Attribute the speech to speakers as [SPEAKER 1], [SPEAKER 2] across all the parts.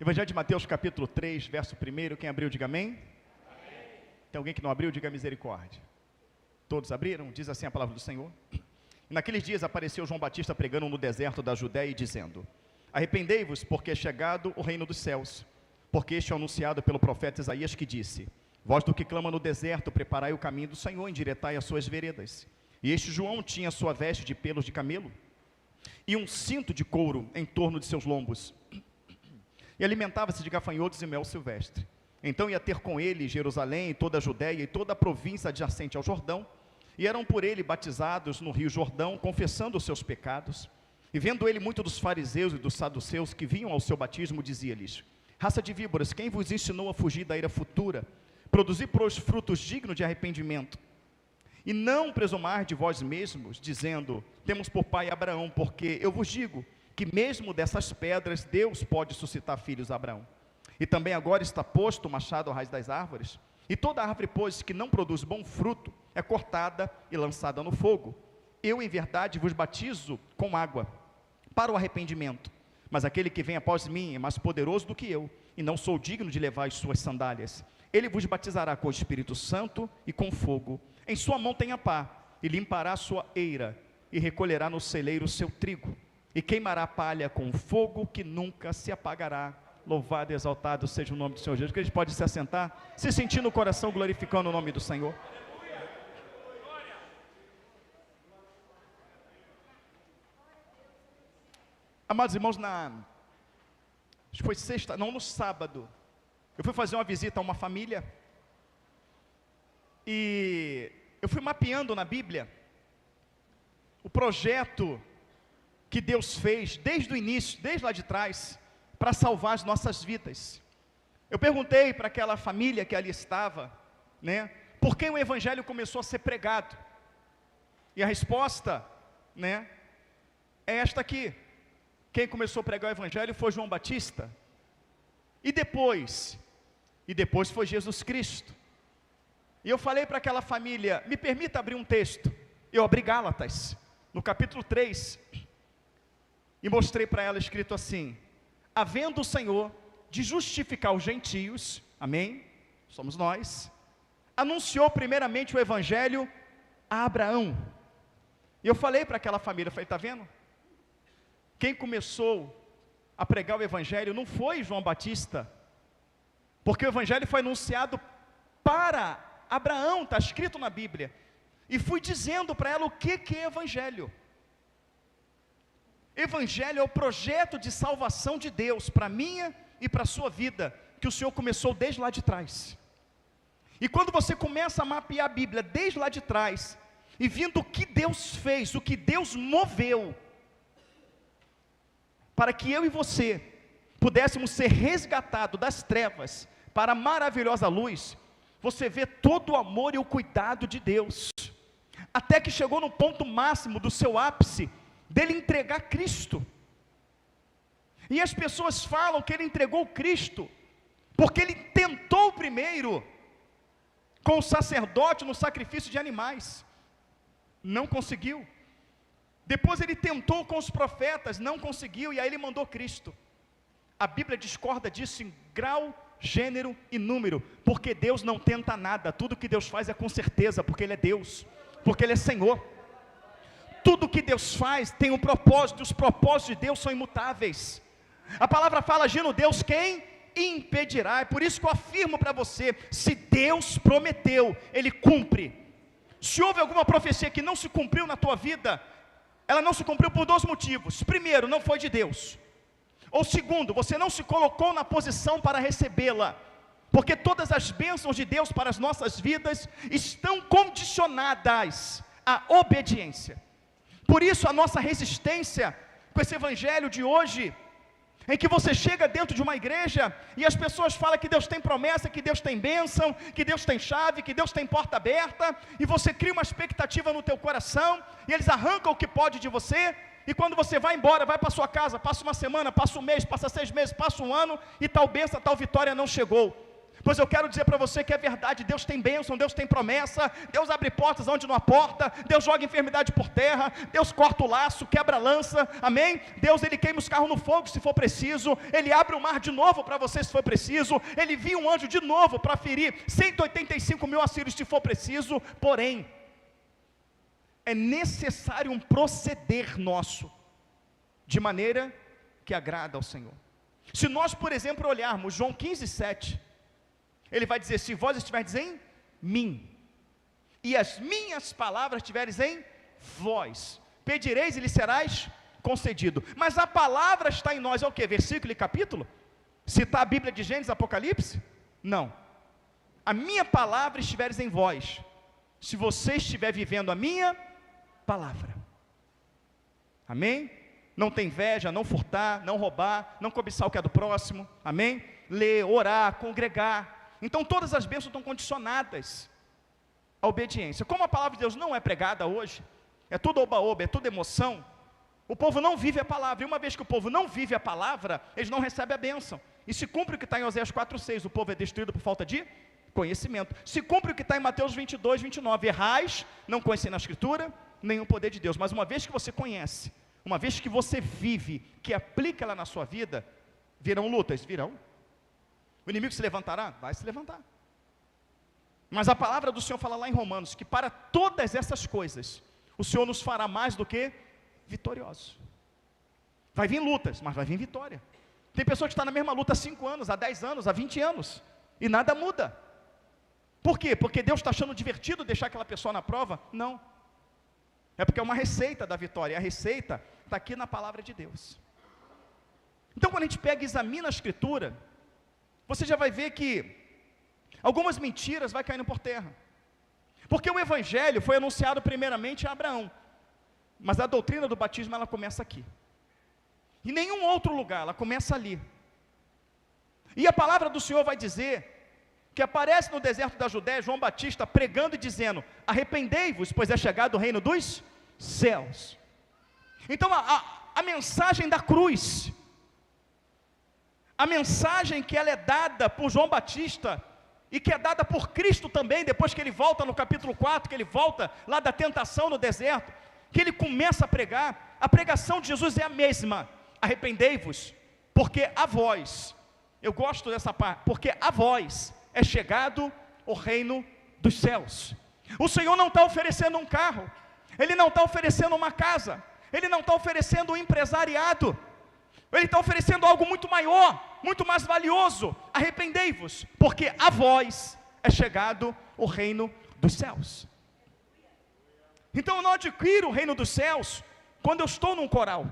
[SPEAKER 1] Evangelho de Mateus, capítulo 3, verso 1. Quem abriu, diga amém. Amém. Tem alguém que não abriu, diga misericórdia. Todos abriram? Diz assim a palavra do Senhor. E naqueles dias apareceu João Batista pregando no deserto da Judéia e dizendo: arrependei-vos, porque é chegado o reino dos céus. Porque este é anunciado pelo profeta Isaías, que disse: vós do que clama no deserto, preparai o caminho do Senhor, endireitai as suas veredas. E este João tinha sua veste de pelos de camelo e um cinto de couro em torno de seus lombos, e alimentava-se de gafanhotos e mel silvestre. Então ia ter com ele Jerusalém, toda a Judéia e toda a província adjacente ao Jordão, e eram por ele batizados no rio Jordão, confessando os seus pecados. E vendo ele muito dos fariseus e dos saduceus que vinham ao seu batismo, dizia-lhes: raça de víboras, quem vos ensinou a fugir da ira futura? Produzir pois frutos dignos de arrependimento. E não presumar de vós mesmos, dizendo: temos por pai Abraão, porque eu vos digo que mesmo dessas pedras Deus pode suscitar filhos a Abraão. E também agora está posto o machado à raiz das árvores, e toda árvore, pois, que não produz bom fruto, é cortada e lançada no fogo. Eu, em verdade, vos batizo com água, para o arrependimento, mas aquele que vem após mim é mais poderoso do que eu, e não sou digno de levar as suas sandálias. Ele vos batizará com o Espírito Santo e com fogo. Em sua mão tem a pá, e limpará a sua eira, e recolherá no celeiro o seu trigo, e queimará a palha com fogo que nunca se apagará. Louvado e exaltado seja o nome do Senhor Jesus. Que a gente pode se assentar, se sentir no coração, glorificando o nome do Senhor. Amados irmãos, acho que foi sexta, não, no sábado, eu fui fazer uma visita a uma família, e eu fui mapeando na Bíblia o projeto que Deus fez desde o início, desde lá de trás, para salvar as nossas vidas. Eu perguntei para aquela família que ali estava, por que o Evangelho começou a ser pregado? E a resposta, é esta aqui: quem começou a pregar o Evangelho foi João Batista, e depois foi Jesus Cristo. E eu falei para aquela família: me permita abrir um texto. Eu abri Gálatas, no capítulo 3, e mostrei para ela escrito assim: havendo o Senhor de justificar os gentios, amém, somos nós, anunciou primeiramente o Evangelho a Abraão. E eu falei para aquela família, eu falei: está vendo? Quem começou a pregar o Evangelho não foi João Batista, porque o Evangelho foi anunciado para Abraão, está escrito na Bíblia. E fui dizendo para ela o que é Evangelho. Evangelho é o projeto de salvação de Deus para a minha e para a sua vida, que o Senhor começou desde lá de trás. E quando você começa a mapear a Bíblia desde lá de trás, e vendo o que Deus fez, o que Deus moveu, para que eu e você pudéssemos ser resgatados das trevas para a maravilhosa luz, você vê todo o amor e o cuidado de Deus, até que chegou no ponto máximo do seu ápice, dele entregar Cristo. E as pessoas falam que ele entregou Cristo porque ele tentou primeiro com o sacerdote no sacrifício de animais, não conseguiu. Depois ele tentou com os profetas, não conseguiu, e aí ele mandou Cristo. A Bíblia discorda disso em grau, gênero e número, porque Deus não tenta nada. Tudo que Deus faz é com certeza, porque Ele é Deus, porque Ele é Senhor. Tudo que Deus faz tem um propósito, e os propósitos de Deus são imutáveis. A palavra fala: agindo Deus, quem impedirá? É por isso que eu afirmo para você: se Deus prometeu, Ele cumpre. Se houve alguma profecia que não se cumpriu na tua vida, ela não se cumpriu por dois motivos. Primeiro, não foi de Deus. Ou segundo, você não se colocou na posição para recebê-la. Porque todas as bênçãos de Deus para as nossas vidas estão condicionadas à obediência. Por isso a nossa resistência com esse Evangelho de hoje, em que você chega dentro de uma igreja e as pessoas falam que Deus tem promessa, que Deus tem bênção, que Deus tem chave, que Deus tem porta aberta, e você cria uma expectativa no teu coração, e eles arrancam o que pode de você, e quando você vai embora, vai para sua casa, passa uma semana, passa um mês, passa 6 meses, passa um ano, e tal bênção, tal vitória não chegou. Pois eu quero dizer para você que é verdade, Deus tem bênção, Deus tem promessa, Deus abre portas onde não há porta, Deus joga enfermidade por terra, Deus corta o laço, quebra a lança, amém? Deus, Ele queima os carros no fogo se for preciso, Ele abre o mar de novo para você se for preciso, Ele envia um anjo de novo para ferir 185 mil assírios se for preciso, porém, é necessário um proceder nosso, de maneira que agrada ao Senhor. Se nós, por exemplo, olharmos João 15:7, ele vai dizer: se vós estiverdes em mim, e as minhas palavras estiveres em vós, pedireis e lhe serás concedido. Mas a palavra está em nós, é o que? Versículo e capítulo? Citar a Bíblia de Gênesis, Apocalipse? Não. A minha palavra estiveres em vós, se você estiver vivendo a minha palavra. Amém? Não ter inveja, não furtar, não roubar, não cobiçar o que é do próximo, amém? Ler, orar, congregar. Então todas as bênçãos estão condicionadas à obediência. Como a palavra de Deus não é pregada hoje, é tudo oba-oba, é tudo emoção, o povo não vive a palavra, e uma vez que o povo não vive a palavra, eles não recebem a bênção. E se cumpre o que está em Oséias 4:6, o povo é destruído por falta de conhecimento. Se cumpre o que está em Mateus 22:29, errais, não conhecendo a Escritura, nem o poder de Deus. Mas uma vez que você conhece, uma vez que você vive, que aplica ela na sua vida, virão lutas? Virão. O inimigo se levantará? Vai se levantar. Mas a palavra do Senhor fala lá em Romanos, que para todas essas coisas, o Senhor nos fará mais do que vitoriosos. Vai vir lutas, mas vai vir vitória. Tem pessoa que está na mesma luta há 5 anos, há 10 anos, há 20 anos, e nada muda. Por quê? Porque Deus está achando divertido deixar aquela pessoa na prova? Não. É porque é uma receita da vitória, e a receita está aqui na palavra de Deus. Então quando a gente pega e examina a Escritura, você já vai ver que algumas mentiras vai caindo por terra. Porque o Evangelho foi anunciado primeiramente a Abraão, mas a doutrina do batismo ela começa aqui. Em nenhum outro lugar, ela começa ali. E a palavra do Senhor vai dizer que aparece no deserto da Judéia, João Batista pregando e dizendo: arrependei-vos, pois é chegado o reino dos céus. Então a mensagem da cruz, a mensagem que ela é dada por João Batista, e que é dada por Cristo também, depois que ele volta no capítulo 4, que ele volta lá da tentação no deserto, que ele começa a pregar, a pregação de Jesus é a mesma: arrependei-vos, porque a vós, eu gosto dessa parte, porque a vós é chegado o reino dos céus. O Senhor não está oferecendo um carro, Ele não está oferecendo uma casa, Ele não está oferecendo um empresariado, Ele está oferecendo algo muito maior, muito mais valioso: arrependei-vos, porque a vós é chegado o reino dos céus. Então eu não adquiro o reino dos céus quando eu estou num coral,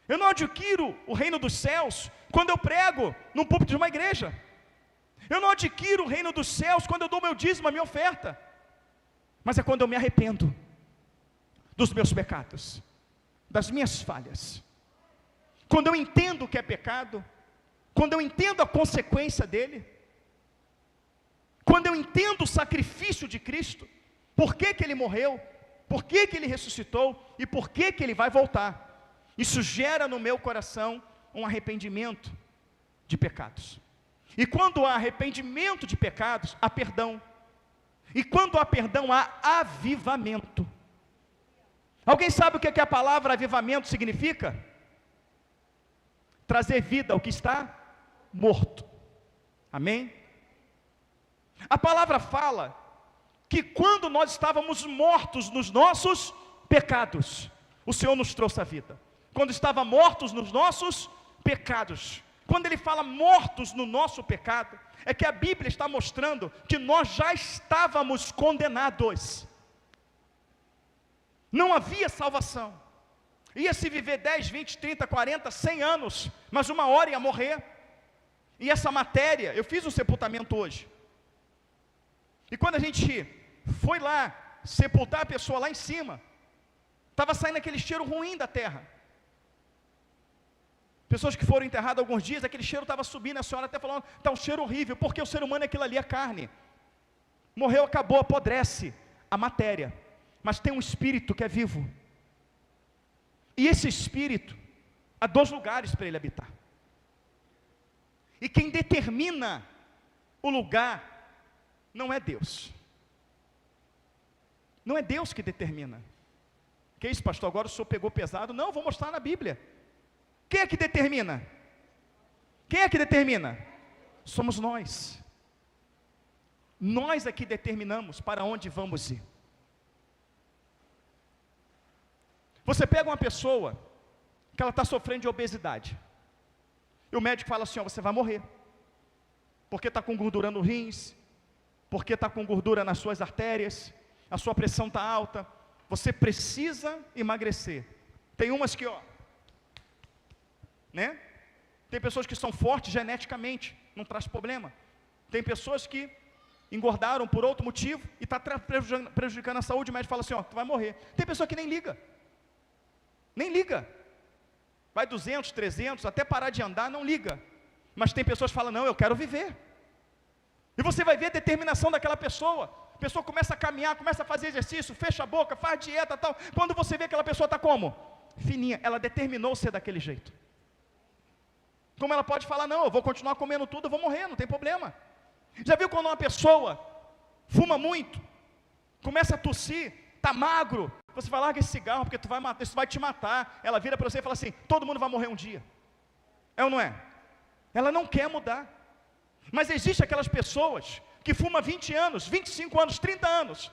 [SPEAKER 1] eu não adquiro o reino dos céus quando eu prego no púlpito de uma igreja, eu não adquiro o reino dos céus quando eu dou meu dízimo, a minha oferta, mas é quando eu me arrependo dos meus pecados, das minhas falhas, quando eu entendo o que é pecado, quando eu entendo a consequência dele, quando eu entendo o sacrifício de Cristo, por que que ele morreu, por que que ele ressuscitou e por que que ele vai voltar. Isso gera no meu coração um arrependimento de pecados. E quando há arrependimento de pecados, há perdão. E quando há perdão, há avivamento. Alguém sabe o que a palavra avivamento significa? Trazer vida ao que está morto. Amém? A palavra fala que quando nós estávamos mortos nos nossos pecados, o Senhor nos trouxe a vida. Quando estávamos mortos nos nossos pecados, quando ele fala mortos no nosso pecado, é que a Bíblia está mostrando que nós já estávamos condenados. Não havia salvação. Ia se viver 10, 20, 30, 40, 100 anos, mas uma hora ia morrer. E essa matéria, eu fiz um sepultamento hoje. E quando a gente foi lá sepultar a pessoa lá em cima, estava saindo aquele cheiro ruim da terra. Pessoas que foram enterradas há alguns dias, aquele cheiro estava subindo, a senhora até falando: está um cheiro horrível, porque o ser humano é aquilo ali, a carne. Morreu, acabou, apodrece a matéria, mas tem um espírito que é vivo. E esse espírito, há 2 lugares para ele habitar. E quem determina o lugar, não é Deus. Não é Deus que determina. Que isso, pastor? Agora o senhor pegou pesado. Não, vou mostrar na Bíblia. Quem é que determina? Quem é que determina? Somos nós. Nós é que determinamos para onde vamos ir. Você pega uma pessoa que ela está sofrendo de obesidade. E o médico fala assim, ó, você vai morrer. Porque está com gordura nos rins, porque está com gordura nas suas artérias, a sua pressão está alta, você precisa emagrecer. Tem umas que, ó, né? Tem pessoas que são fortes geneticamente, não traz problema. Tem pessoas que engordaram por outro motivo e está prejudicando a saúde, o médico fala assim, ó, tu vai morrer. Tem pessoa que nem liga. Nem liga. Vai 200, 300, até parar de andar, não liga. Mas tem pessoas que falam, não, eu quero viver. E você vai ver a determinação daquela pessoa. A pessoa começa a caminhar, começa a fazer exercício, fecha a boca, faz dieta, tal. Quando você vê aquela pessoa está como? Fininha. Ela determinou ser daquele jeito. Como ela pode falar, não, eu vou continuar comendo tudo, eu vou morrer, não tem problema. Já viu quando uma pessoa fuma muito, começa a tossir, está magro, você vai larga esse cigarro, porque tu vai matar, isso vai te matar. Ela vira para você e fala assim, todo mundo vai morrer um dia. É ou não é? Ela não quer mudar. Mas existe aquelas pessoas que fumam 20 anos, 25 anos, 30 anos.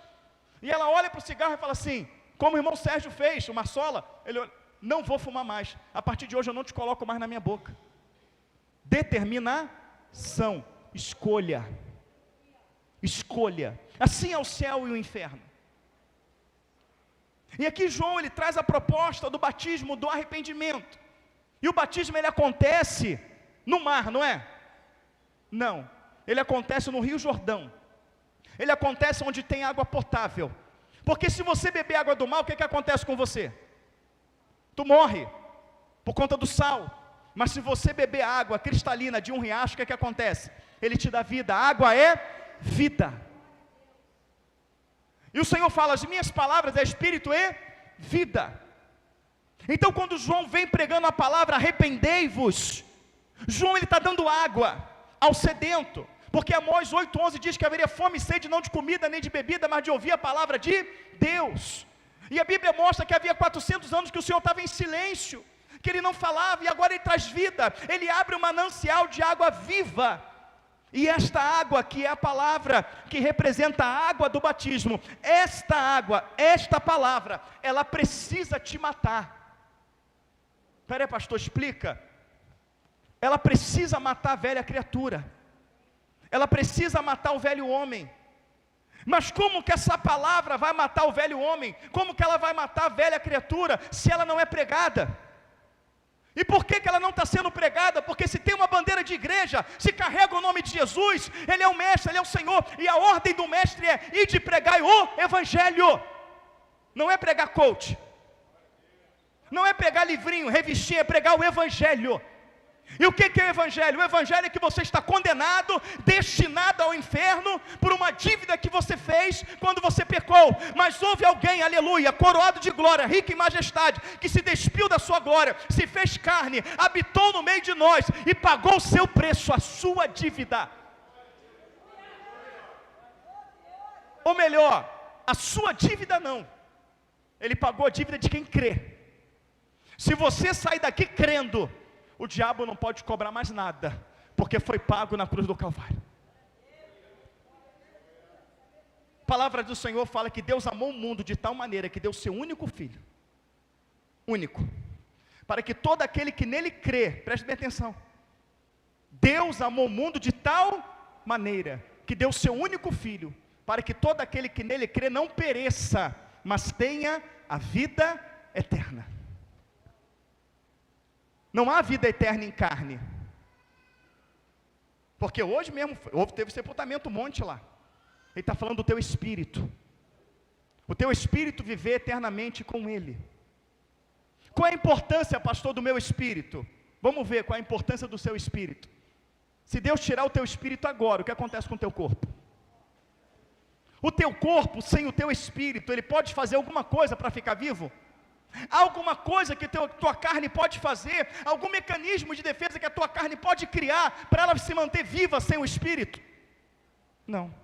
[SPEAKER 1] E ela olha para o cigarro e fala assim, como o irmão Sérgio fez, uma sola, ele olha, não vou fumar mais. A partir de hoje eu não te coloco mais na minha boca. Determinação, escolha. Escolha. Assim é o céu e o inferno. E aqui João, ele traz a proposta do batismo, do arrependimento. E o batismo, ele acontece no mar, não é? Não, ele acontece no Rio Jordão. Ele acontece onde tem água potável. Porque se você beber água do mar, o que acontece com você? Tu morre, por conta do sal. Mas se você beber água cristalina de um riacho, o que acontece? Ele te dá vida, a água é vida. E o Senhor fala, as minhas palavras é espírito e vida. Então quando João vem pregando a palavra, arrependei-vos, João ele está dando água ao sedento, porque Amós 8:11 diz que haveria fome e sede não de comida nem de bebida, mas de ouvir a palavra de Deus. E a Bíblia mostra que havia 400 anos que o Senhor estava em silêncio, que Ele não falava, e agora Ele traz vida, Ele abre um manancial de água viva. E esta água que é a palavra, que representa a água do batismo, esta água, esta palavra, ela precisa te matar. Espera aí, pastor, explica. Ela precisa matar a velha criatura. Ela precisa matar o velho homem. Mas como que essa palavra vai matar o velho homem? Como que ela vai matar a velha criatura, se ela não é pregada? E por que ela não está sendo pregada? Porque se tem uma bandeira de igreja, se carrega o nome de Jesus, Ele é o mestre, Ele é o Senhor, e a ordem do mestre é ir de pregar o evangelho. Não é pregar coach, não é pregar livrinho, revistinha, é pregar o evangelho. E o que é o evangelho? O evangelho é que você está condenado, destinado ao inferno, por uma dívida que você fez quando você pecou, mas houve alguém, aleluia, coroado de glória, rico em majestade, que se despiu da sua glória, se fez carne, habitou no meio de nós, e pagou o seu preço, a sua dívida. Ou melhor, a sua dívida não, Ele pagou a dívida de quem crê. Se você sair daqui crendo, o diabo não pode cobrar mais nada, porque foi pago na cruz do Calvário. A palavra do Senhor fala que Deus amou o mundo de tal maneira que deu seu único filho, único, para que todo aquele que nele crê, preste bem atenção, Deus amou o mundo de tal maneira que deu seu único filho, para que todo aquele que nele crê não pereça, mas tenha a vida eterna. Não há vida eterna em carne. Porque hoje mesmo, teve sepultamento, um monte lá. Ele está falando do teu espírito. O teu espírito viver eternamente com Ele. Qual é a importância, pastor, do meu espírito? Vamos ver qual é a importância do seu espírito. Se Deus tirar o teu espírito agora, o que acontece com o teu corpo? O teu corpo, sem o teu espírito, ele pode fazer alguma coisa para ficar vivo? Há alguma coisa que tua carne pode fazer, algum mecanismo de defesa que a tua carne pode criar, para ela se manter viva sem o Espírito? Não.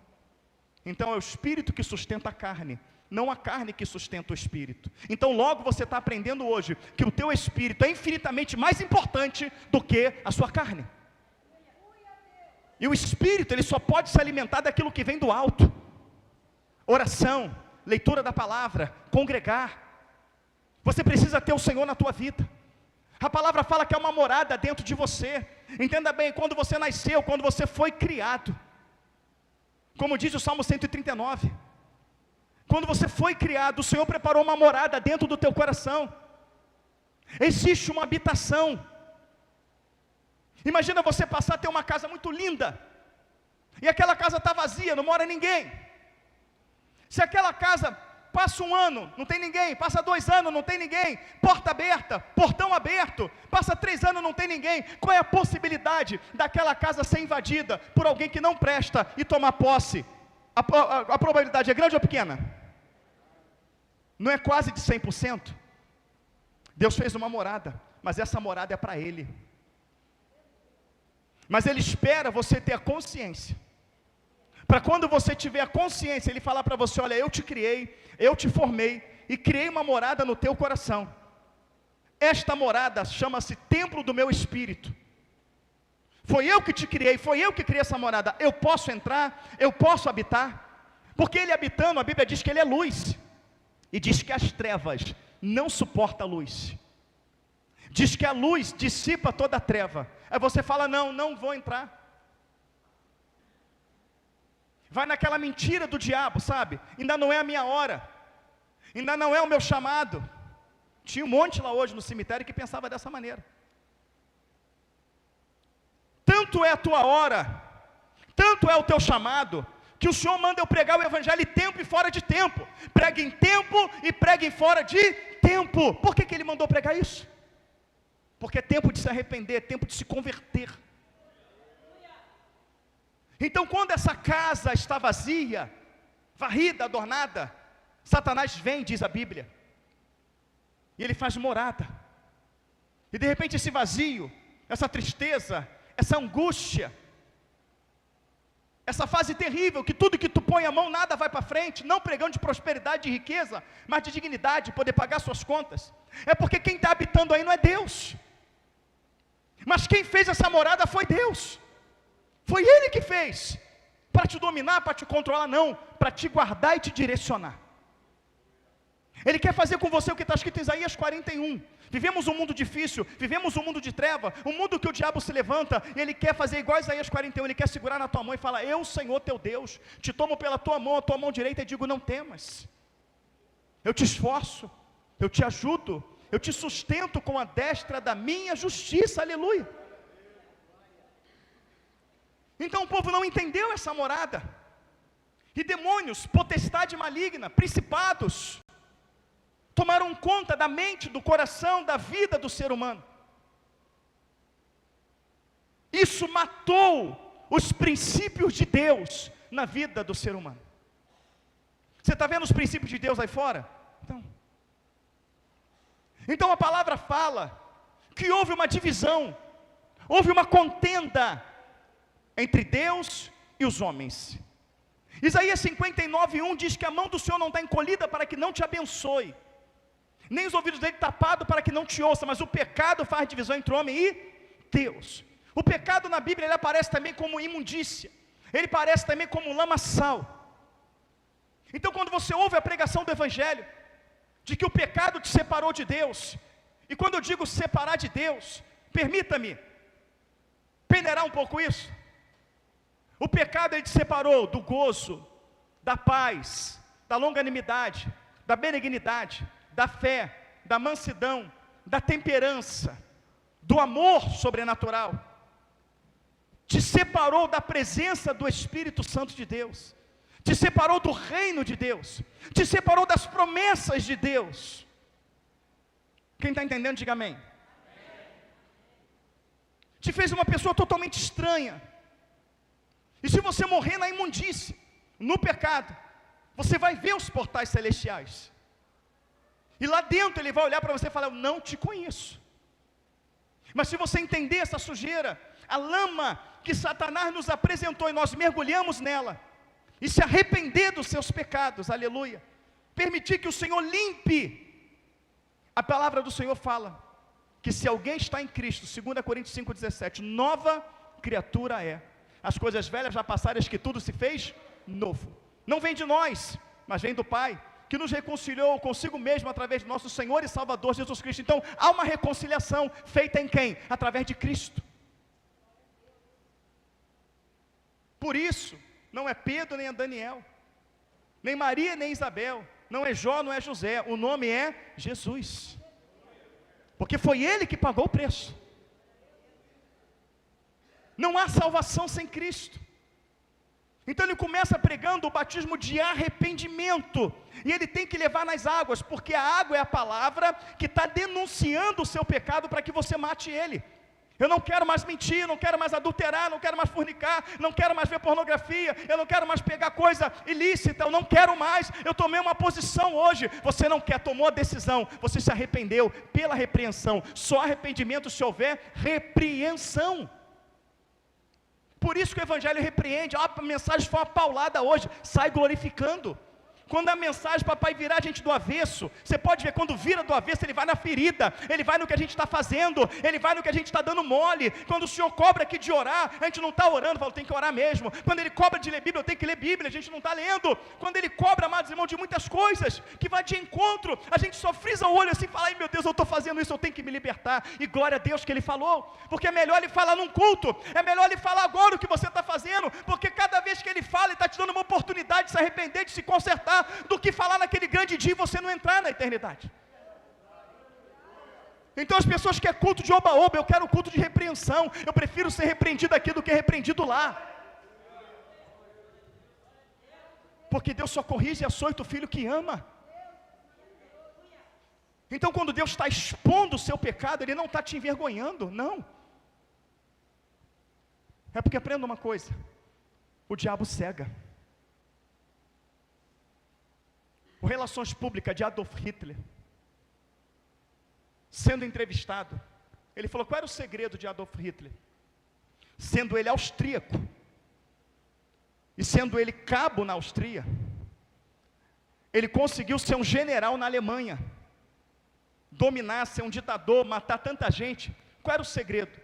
[SPEAKER 1] Então é o espírito que sustenta a carne, não a carne que sustenta o espírito. Então logo você está aprendendo hoje que o teu espírito é infinitamente mais importante do que a sua carne. E o espírito, ele só pode se alimentar daquilo que vem do alto. Oração, leitura da palavra, congregar. Você precisa ter o Senhor na tua vida. A palavra fala que é uma morada dentro de você. Entenda bem, quando você nasceu, quando você foi criado, como diz o Salmo 139, quando você foi criado, o Senhor preparou uma morada dentro do teu coração. Existe uma habitação. Imagina você passar a ter uma casa muito linda, e aquela casa está vazia, não mora ninguém. Se aquela casa passa 1 ano, não tem ninguém, passa 2 anos, não tem ninguém, porta aberta, portão aberto, passa 3 anos, não tem ninguém, qual é a possibilidade daquela casa ser invadida por alguém que não presta e tomar posse? A probabilidade é grande ou pequena? Não é quase de 100%? Deus fez uma morada, mas essa morada é para Ele. Mas Ele espera você ter a consciência, para quando você tiver a consciência, Ele falar para você: olha, eu te criei, eu te formei, e criei uma morada no teu coração. Esta morada chama-se templo do meu espírito. Foi eu que te criei, foi eu que criei essa morada. Eu posso entrar, eu posso habitar, porque Ele habitando, a Bíblia diz que Ele é luz, e diz que as trevas não suportam a luz. Diz que a luz dissipa toda a treva. Aí você fala: não vou entrar. Vai naquela mentira do diabo, sabe? Ainda não é a minha hora, ainda não é o meu chamado. Tinha um monte lá hoje no cemitério que pensava dessa maneira. Tanto é a tua hora, tanto é o teu chamado, que o Senhor manda eu pregar o evangelho em tempo e fora de tempo. Pregue em tempo e pregue em fora de tempo. Por que Ele mandou pregar isso? Porque é tempo de se arrepender, é tempo de se converter. Então quando essa casa está vazia, varrida, adornada, Satanás vem, diz a Bíblia, e ele faz morada. E de repente esse vazio, essa tristeza, essa angústia, essa fase terrível, que tudo que tu põe a mão, nada vai para frente, não pregando de prosperidade e riqueza, mas de dignidade, poder pagar suas contas, é porque quem está habitando aí não é Deus, mas quem fez essa morada foi Deus. Foi Ele que fez, para te dominar, para te controlar, não, para te guardar e te direcionar. Ele quer fazer com você o que está escrito em Isaías 41, vivemos um mundo difícil, vivemos um mundo de treva, um mundo que o diabo se levanta, e Ele quer fazer igual a Isaías 41, Ele quer segurar na tua mão e falar: eu, Senhor teu Deus, te tomo pela tua mão, a tua mão direita, e digo: não temas, eu te esforço, eu te ajudo, eu te sustento com a destra da minha justiça, aleluia. Então o povo não entendeu essa morada, e demônios, potestade maligna, principados, tomaram conta da mente, do coração, da vida do ser humano. Isso matou os princípios de Deus na vida do ser humano. Você está vendo os princípios de Deus aí fora? Então a palavra fala que houve uma divisão, houve uma contenda entre Deus e os homens. Isaías 59:1 diz que a mão do Senhor não está encolhida para que não te abençoe, nem os ouvidos dele tapados para que não te ouça, mas o pecado faz divisão entre o homem e Deus. O pecado na Bíblia, ele aparece também como imundícia, ele aparece também como lamaçal. Então quando você ouve a pregação do Evangelho, de que o pecado te separou de Deus, e quando eu digo separar de Deus, permita-me peneirar um pouco isso. O pecado, ele te separou do gozo, da paz, da longanimidade, da benignidade, da fé, da mansidão, da temperança, do amor sobrenatural. Te separou da presença do Espírito Santo de Deus, te separou do reino de Deus, te separou das promessas de Deus. Quem está entendendo, diga amém. Te fez uma pessoa totalmente estranha. E se você morrer na imundície, no pecado, você vai ver os portais celestiais, e lá dentro ele vai olhar para você e falar: eu não te conheço. Mas se você entender essa sujeira, a lama que Satanás nos apresentou, e nós mergulhamos nela, e se arrepender dos seus pecados, aleluia, permitir que o Senhor limpe. A palavra do Senhor fala que se alguém está em Cristo, 2 Coríntios 5,17, nova criatura é. As coisas velhas já passaram, eis que tudo se fez novo. Não vem de nós, mas vem do Pai, que nos reconciliou consigo mesmo através do nosso Senhor e Salvador Jesus Cristo. Então, há uma reconciliação feita em quem? Através de Cristo. Por isso, não é Pedro nem é Daniel, nem Maria nem Isabel, não é Jó, não é José, o nome é Jesus, porque foi Ele que pagou o preço. Não há salvação sem Cristo. Então ele começa pregando o batismo de arrependimento, e ele tem que levar nas águas, porque a água é a palavra que está denunciando o seu pecado para que você mate ele. Eu não quero mais mentir, não quero mais adulterar, não quero mais fornicar, não quero mais ver pornografia, eu não quero mais pegar coisa ilícita, eu não quero mais, eu tomei uma posição hoje. Você não quer, tomou a decisão, você se arrependeu pela repreensão. Só arrependimento se houver repreensão. Por isso que o Evangelho repreende. A mensagem foi uma paulada hoje, sai glorificando. Quando a mensagem, papai, virar a gente do avesso, você pode ver, quando vira do avesso, ele vai na ferida, ele vai no que a gente está fazendo, ele vai no que a gente está dando mole. Quando o Senhor cobra aqui de orar, a gente não está orando, fala, tem que orar mesmo. Quando Ele cobra de ler Bíblia, eu tenho que ler Bíblia, a gente não está lendo. Quando Ele cobra, amados irmãos, de muitas coisas, que vai de encontro, a gente só frisa o olho assim, fala, ai meu Deus, eu estou fazendo isso, eu tenho que me libertar. E glória a Deus que Ele falou, porque é melhor Ele falar num culto, é melhor Ele falar agora o que você está fazendo, porque cada vez que Ele fala, Ele está te dando uma oportunidade de se arrepender, de se consertar, do que falar naquele grande dia e você não entrar na eternidade. Então as pessoas querem culto de oba-oba, eu quero culto de repreensão, eu prefiro ser repreendido aqui do que repreendido lá. Porque Deus só corrige e açoita o filho que ama. Então quando Deus está expondo o seu pecado, Ele não está te envergonhando, não. É porque aprenda uma coisa, o diabo cega. O Relações Públicas de Adolf Hitler, sendo entrevistado, ele falou, qual era o segredo de Adolf Hitler? Sendo ele austríaco, e sendo ele cabo na Áustria, ele conseguiu ser um general na Alemanha, dominar, ser um ditador, matar tanta gente. Qual era o segredo?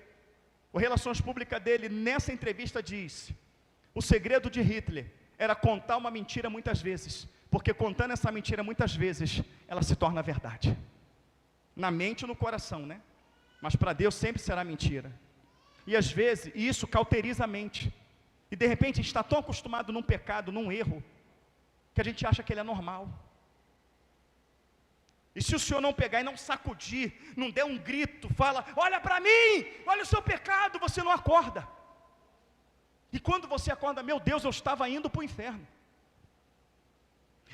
[SPEAKER 1] O Relações Públicas dele, nessa entrevista, diz, o segredo de Hitler era contar uma mentira muitas vezes, porque contando essa mentira muitas vezes, ela se torna verdade, na mente e no coração, né? Mas para Deus sempre será mentira, e às vezes, isso cauteriza a mente, e de repente a gente está tão acostumado num pecado, num erro, que a gente acha que ele é normal, e se o Senhor não pegar e não sacudir, não der um grito, fala, olha para mim, olha o seu pecado, você não acorda, e quando você acorda, meu Deus, eu estava indo para o inferno,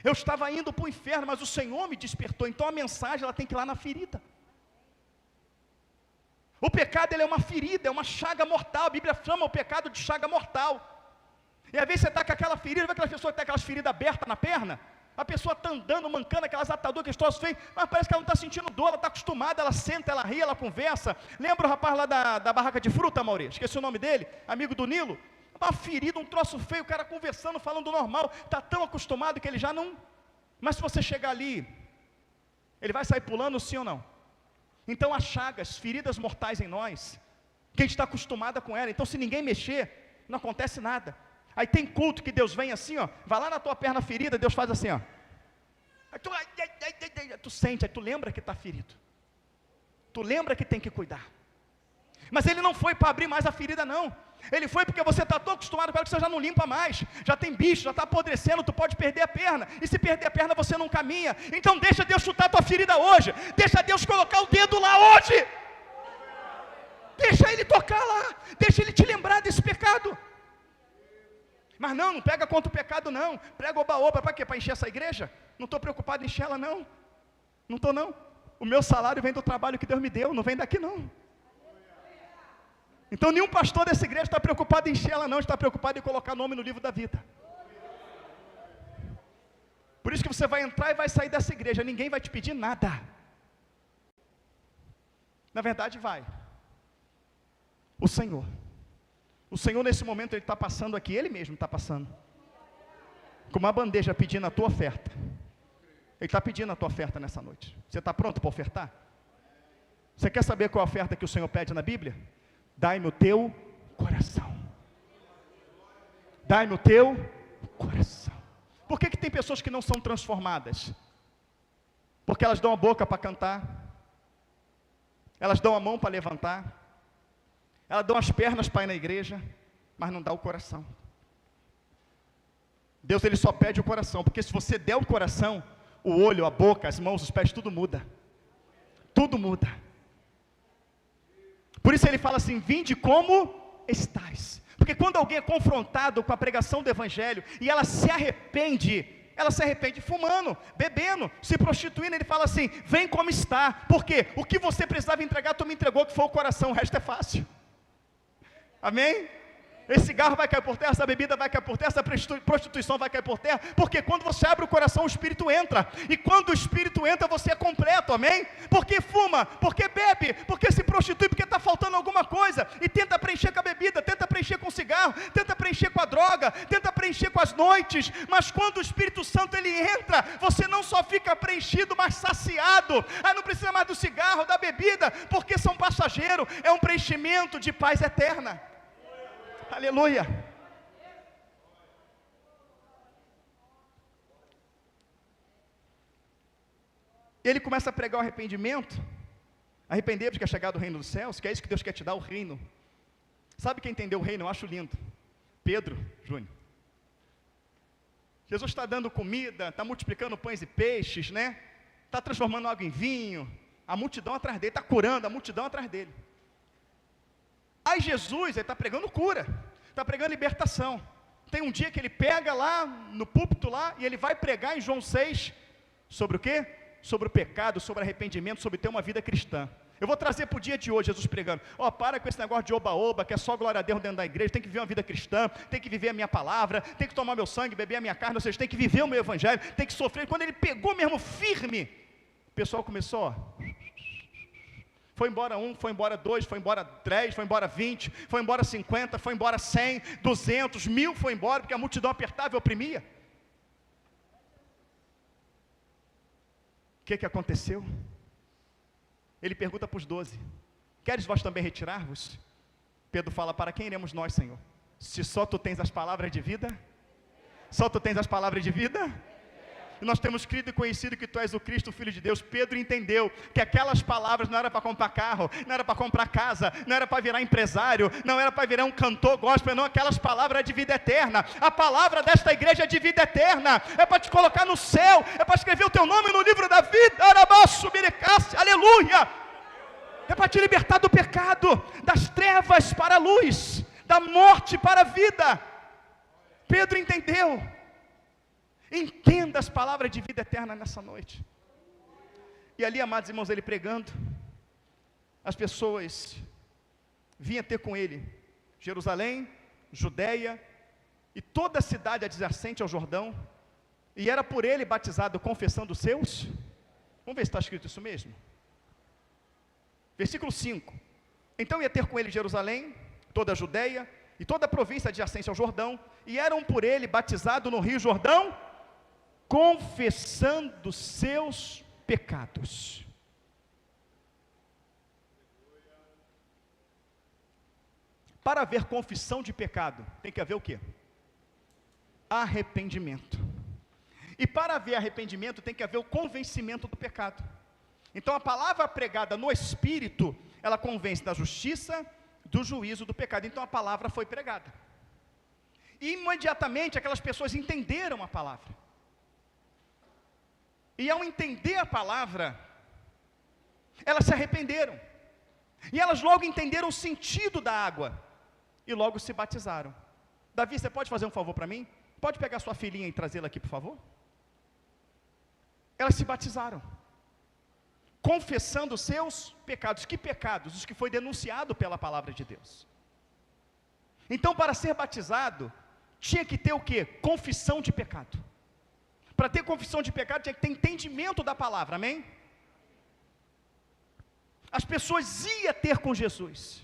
[SPEAKER 1] eu estava indo para o inferno, mas o Senhor me despertou. Então a mensagem ela tem que ir lá na ferida. O pecado ele é uma ferida, é uma chaga mortal. A Bíblia chama o pecado de chaga mortal. E às vezes você está com aquela ferida, vê aquela pessoa que tem aquelas feridas abertas na perna, a pessoa está andando, mancando aquelas ataduras, aqueles troços feios, mas parece que ela não está sentindo dor, ela está acostumada, ela senta, ela ri, ela conversa. Lembra o rapaz lá da barraca de fruta, Maurício? Esqueci o nome dele, amigo do Nilo. Uma ferida, um troço feio, o cara conversando, falando normal, está tão acostumado que ele já não... Mas se você chegar ali, ele vai sair pulando, sim ou não? Então há chagas, feridas mortais em nós, que a gente está acostumada com ela, então se ninguém mexer, não acontece nada. Aí tem culto que Deus vem assim, ó, vai lá na tua perna ferida, Deus faz assim, ó. Aí tu sente, aí tu lembra que está ferido, tu lembra que tem que cuidar. Mas ele não foi para abrir mais a ferida não, ele foi porque você está tão acostumado com ela que você já não limpa mais, já tem bicho, já está apodrecendo, tu pode perder a perna, e se perder a perna você não caminha, então deixa Deus chutar a tua ferida hoje, deixa Deus colocar o dedo lá hoje, deixa Ele tocar lá, deixa Ele te lembrar desse pecado. Mas não pega contra o pecado não, prega oba-oba, para quê? Para encher essa igreja? Não estou preocupado em encher ela não estou não, o meu salário vem do trabalho que Deus me deu, não vem daqui não. Então nenhum pastor dessa igreja está preocupado em encher ela não, está preocupado em colocar nome no livro da vida. Por isso que você vai entrar e vai sair dessa igreja, ninguém vai te pedir nada. Na verdade vai. O Senhor nesse momento Ele está passando aqui, Ele mesmo está passando. com uma bandeja pedindo a tua oferta. Ele está pedindo a tua oferta nessa noite. Você está pronto para ofertar? Você quer saber qual a oferta que o Senhor pede na Bíblia? Dai-me o teu coração. Dai-me o teu coração. Por que tem pessoas que não são transformadas? Porque elas dão a boca para cantar, elas dão a mão para levantar, elas dão as pernas para ir na igreja, mas não dá o coração. Deus, ele só pede o coração, porque se você der o coração, o olho, a boca, as mãos, os pés, tudo muda. Tudo muda. Por isso ele fala assim, vinde como estais. Porque quando alguém é confrontado com a pregação do Evangelho, e ela se arrepende fumando, bebendo, se prostituindo, ele fala assim, vem como está. Por quê? O que você precisava entregar, tu me entregou, que foi o coração, o resto é fácil. Amém? Esse cigarro vai cair por terra, essa bebida vai cair por terra, essa prostituição vai cair por terra, porque quando você abre o coração, o Espírito entra, e quando o Espírito entra, você é completo, amém? Porque fuma, porque bebe, porque se prostitui, porque está faltando alguma coisa, e tenta preencher com a bebida, tenta preencher com o cigarro, tenta preencher com a droga, tenta preencher com as noites, mas quando o Espírito Santo ele entra, você não só fica preenchido, mas saciado. Não precisa mais do cigarro, da bebida, porque são passageiros, é um preenchimento de paz eterna. Aleluia. Ele começa a pregar o arrependimento. Arrepender-vos que é chegado o reino dos céus, que é isso que Deus quer te dar, o reino. Sabe quem entendeu o reino? Eu acho lindo. Pedro Júnior. Jesus está dando comida, está multiplicando pães e peixes, né? Está transformando água em vinho. A multidão atrás dele, está curando a multidão atrás dele. Aí Jesus, ele está pregando cura, está pregando libertação. Tem um dia que ele pega lá, no púlpito lá, e ele vai pregar em João 6, sobre o quê? Sobre o pecado, sobre arrependimento, sobre ter uma vida cristã. Eu vou trazer para o dia de hoje, Jesus pregando, para com esse negócio de oba-oba, que é só glória a Deus dentro da igreja, tem que viver uma vida cristã, tem que viver a minha palavra, tem que tomar meu sangue, beber a minha carne, ou seja, tem que viver o meu evangelho, tem que sofrer. Quando ele pegou mesmo firme, o pessoal começou, foi embora 1, foi embora 2, foi embora 3, foi embora 20, foi embora 50, foi embora 100, 200, 1000 foi embora, porque a multidão apertava e oprimia. O que aconteceu? Ele pergunta para os 12, queres vós também retirar-vos? Pedro fala, para quem iremos nós, Senhor? Se só tu tens as palavras de vida? Só tu tens as palavras de vida? E nós temos crido e conhecido que tu és o Cristo, o Filho de Deus. Pedro entendeu que aquelas palavras não era para comprar carro, não era para comprar casa, não era para virar empresário, não era para virar um cantor gospel, não, aquelas palavras é de vida eterna. A palavra desta igreja é de vida eterna, é para te colocar no céu, é para escrever o teu nome no livro da vida, aleluia, é para te libertar do pecado, das trevas para a luz, da morte para a vida. Pedro entendeu. Entenda as palavras de vida eterna nessa noite. E ali, amados irmãos, ele pregando, as pessoas vinham ter com ele Jerusalém, Judeia e toda a cidade adjacente ao Jordão, e era por ele batizado, confessando os seus. Vamos ver se está escrito isso mesmo. Versículo 5. Então ia ter com ele Jerusalém, toda a Judeia e toda a província adjacente ao Jordão, e eram por ele batizado no rio Jordão, confessando seus pecados. Para haver confissão de pecado, tem que haver o quê? Arrependimento. E para haver arrependimento, tem que haver o convencimento do pecado. Então a palavra pregada no Espírito, ela convence da justiça, do juízo, do pecado. Então a palavra foi pregada. E imediatamente aquelas pessoas entenderam a palavra. E ao entender a palavra, elas se arrependeram. E elas logo entenderam o sentido da água. E logo se batizaram. Davi, você pode fazer um favor para mim? Pode pegar sua filhinha e trazê-la aqui, por favor? Elas se batizaram. Confessando os seus pecados. Que pecados? Os que foi denunciado pela palavra de Deus. Então, para ser batizado, tinha que ter o quê? Confissão de pecado. Para ter confissão de pecado, tinha que ter entendimento da palavra, amém? As pessoas iam ter com Jesus.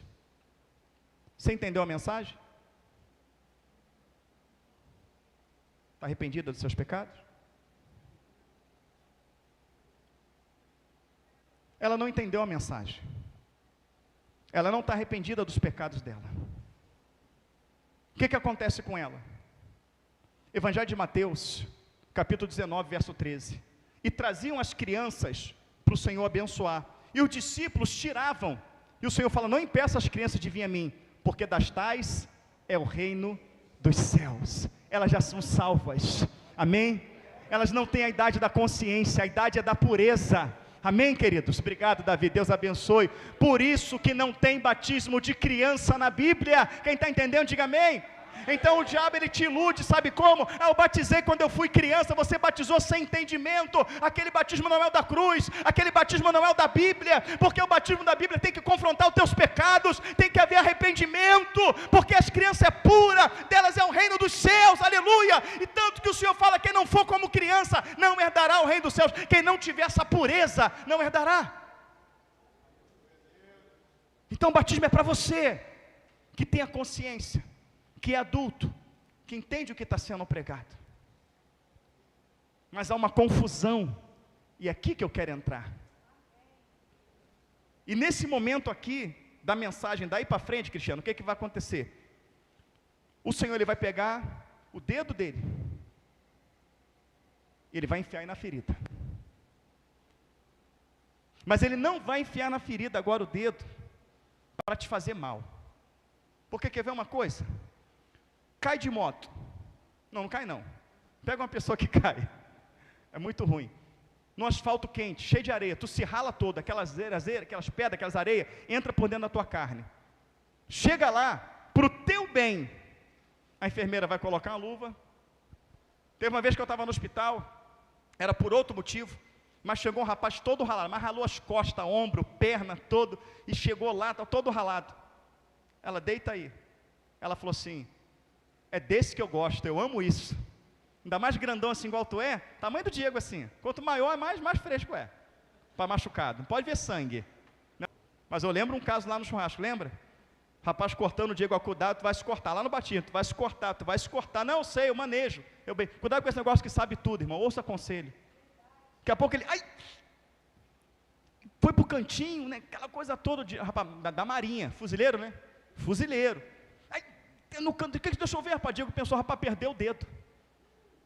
[SPEAKER 1] Você entendeu a mensagem? Está arrependida dos seus pecados? Ela não entendeu a mensagem. Ela não está arrependida dos pecados dela. O que acontece com ela? Evangelho de Mateus, capítulo 19, verso 13. E traziam as crianças para o Senhor abençoar. E os discípulos tiravam. E o Senhor fala, não impeça as crianças de vir a mim, porque das tais é o reino dos céus. Elas já são salvas. Amém? Elas não têm a idade da consciência, a idade é da pureza. Amém, queridos? Obrigado, Davi, Deus abençoe. Por isso que não tem batismo de criança na Bíblia. Quem está entendendo, diga amém. Então o diabo ele te ilude, sabe como? Eu batizei quando eu fui criança, você batizou sem entendimento. Aquele batismo não é o da cruz, aquele batismo não é o da Bíblia, porque o batismo da Bíblia tem que confrontar os teus pecados, tem que haver arrependimento, porque as crianças é pura, delas é o reino dos céus, aleluia. E tanto que o Senhor fala, quem não for como criança, não herdará o reino dos céus. Quem não tiver essa pureza, não herdará. Então o batismo é para você, que tem a consciência, que é adulto, que entende o que está sendo pregado. Mas há uma confusão, e é aqui que eu quero entrar. E nesse momento aqui, da mensagem, daí para frente, Cristiano, o que vai acontecer? O Senhor ele vai pegar o dedo dele, ele vai enfiar aí na ferida. Mas ele não vai enfiar na ferida agora o dedo, para te fazer mal. Porque quer ver uma coisa? Cai de moto. Não cai não. Pega uma pessoa que cai. É muito ruim. No asfalto quente, cheio de areia, tu se rala todo, aquelas pedras, aquelas areias, entra por dentro da tua carne. Chega lá, para o teu bem, a enfermeira vai colocar uma luva. Teve uma vez que eu estava no hospital, era por outro motivo, mas chegou um rapaz todo ralado, mas ralou as costas, ombro, perna, todo, e chegou lá, está todo ralado. Ela, deita aí. Ela falou assim, é desse que eu gosto, eu amo isso. Ainda mais grandão assim igual tu é, tamanho do Diego assim. Quanto maior, mais fresco é. Para machucado, não pode ver sangue. Mas eu lembro um caso lá no churrasco, lembra? Rapaz cortando o Diego, ó, cuidado, tu vai se cortar. Lá no batismo, tu vai se cortar. Não, eu sei, eu manejo. Cuidado com esse negócio que sabe tudo, irmão, ouça conselho. Daqui a pouco ele, ai, foi pro cantinho, né, aquela coisa toda, rapaz, da marinha, fuzileiro, né? Fuzileiro. No canto, deixa eu ver, rapaz, Diego pensou, rapaz, perdeu o dedo.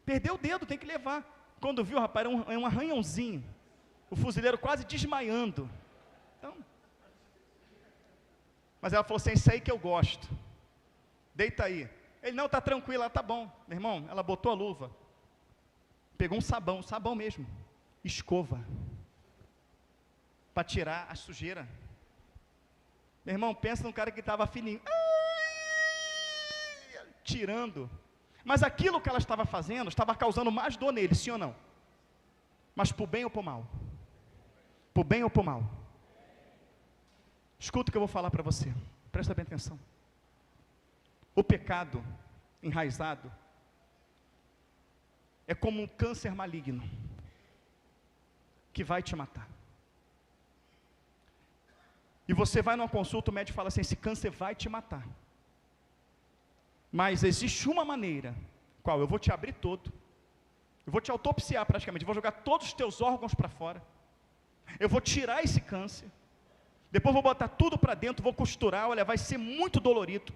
[SPEAKER 1] Perdeu o dedo, tem que levar. Quando viu, rapaz, era um arranhãozinho. O fuzileiro quase desmaiando. Então, mas ela falou assim, isso aí que eu gosto. Deita aí. Ele, não, tá tranquilo, ela, tá bom. Meu irmão, ela botou a luva. Pegou um sabão mesmo. Escova. Para tirar a sujeira. Meu irmão, pensa num cara que estava fininho. Tirando, mas aquilo que ela estava fazendo, estava causando mais dor nele, sim ou não? Mas por bem ou por mal? Por bem ou por mal? Escuta o que eu vou falar para você, presta bem atenção. O pecado enraizado é como um câncer maligno, que vai te matar. E você vai numa consulta, o médico fala assim, esse câncer vai te matar. Mas existe uma maneira, qual eu vou te abrir todo, eu vou te autopsiar praticamente, eu vou jogar todos os teus órgãos para fora, eu vou tirar esse câncer, depois vou botar tudo para dentro, vou costurar, olha, vai ser muito dolorido,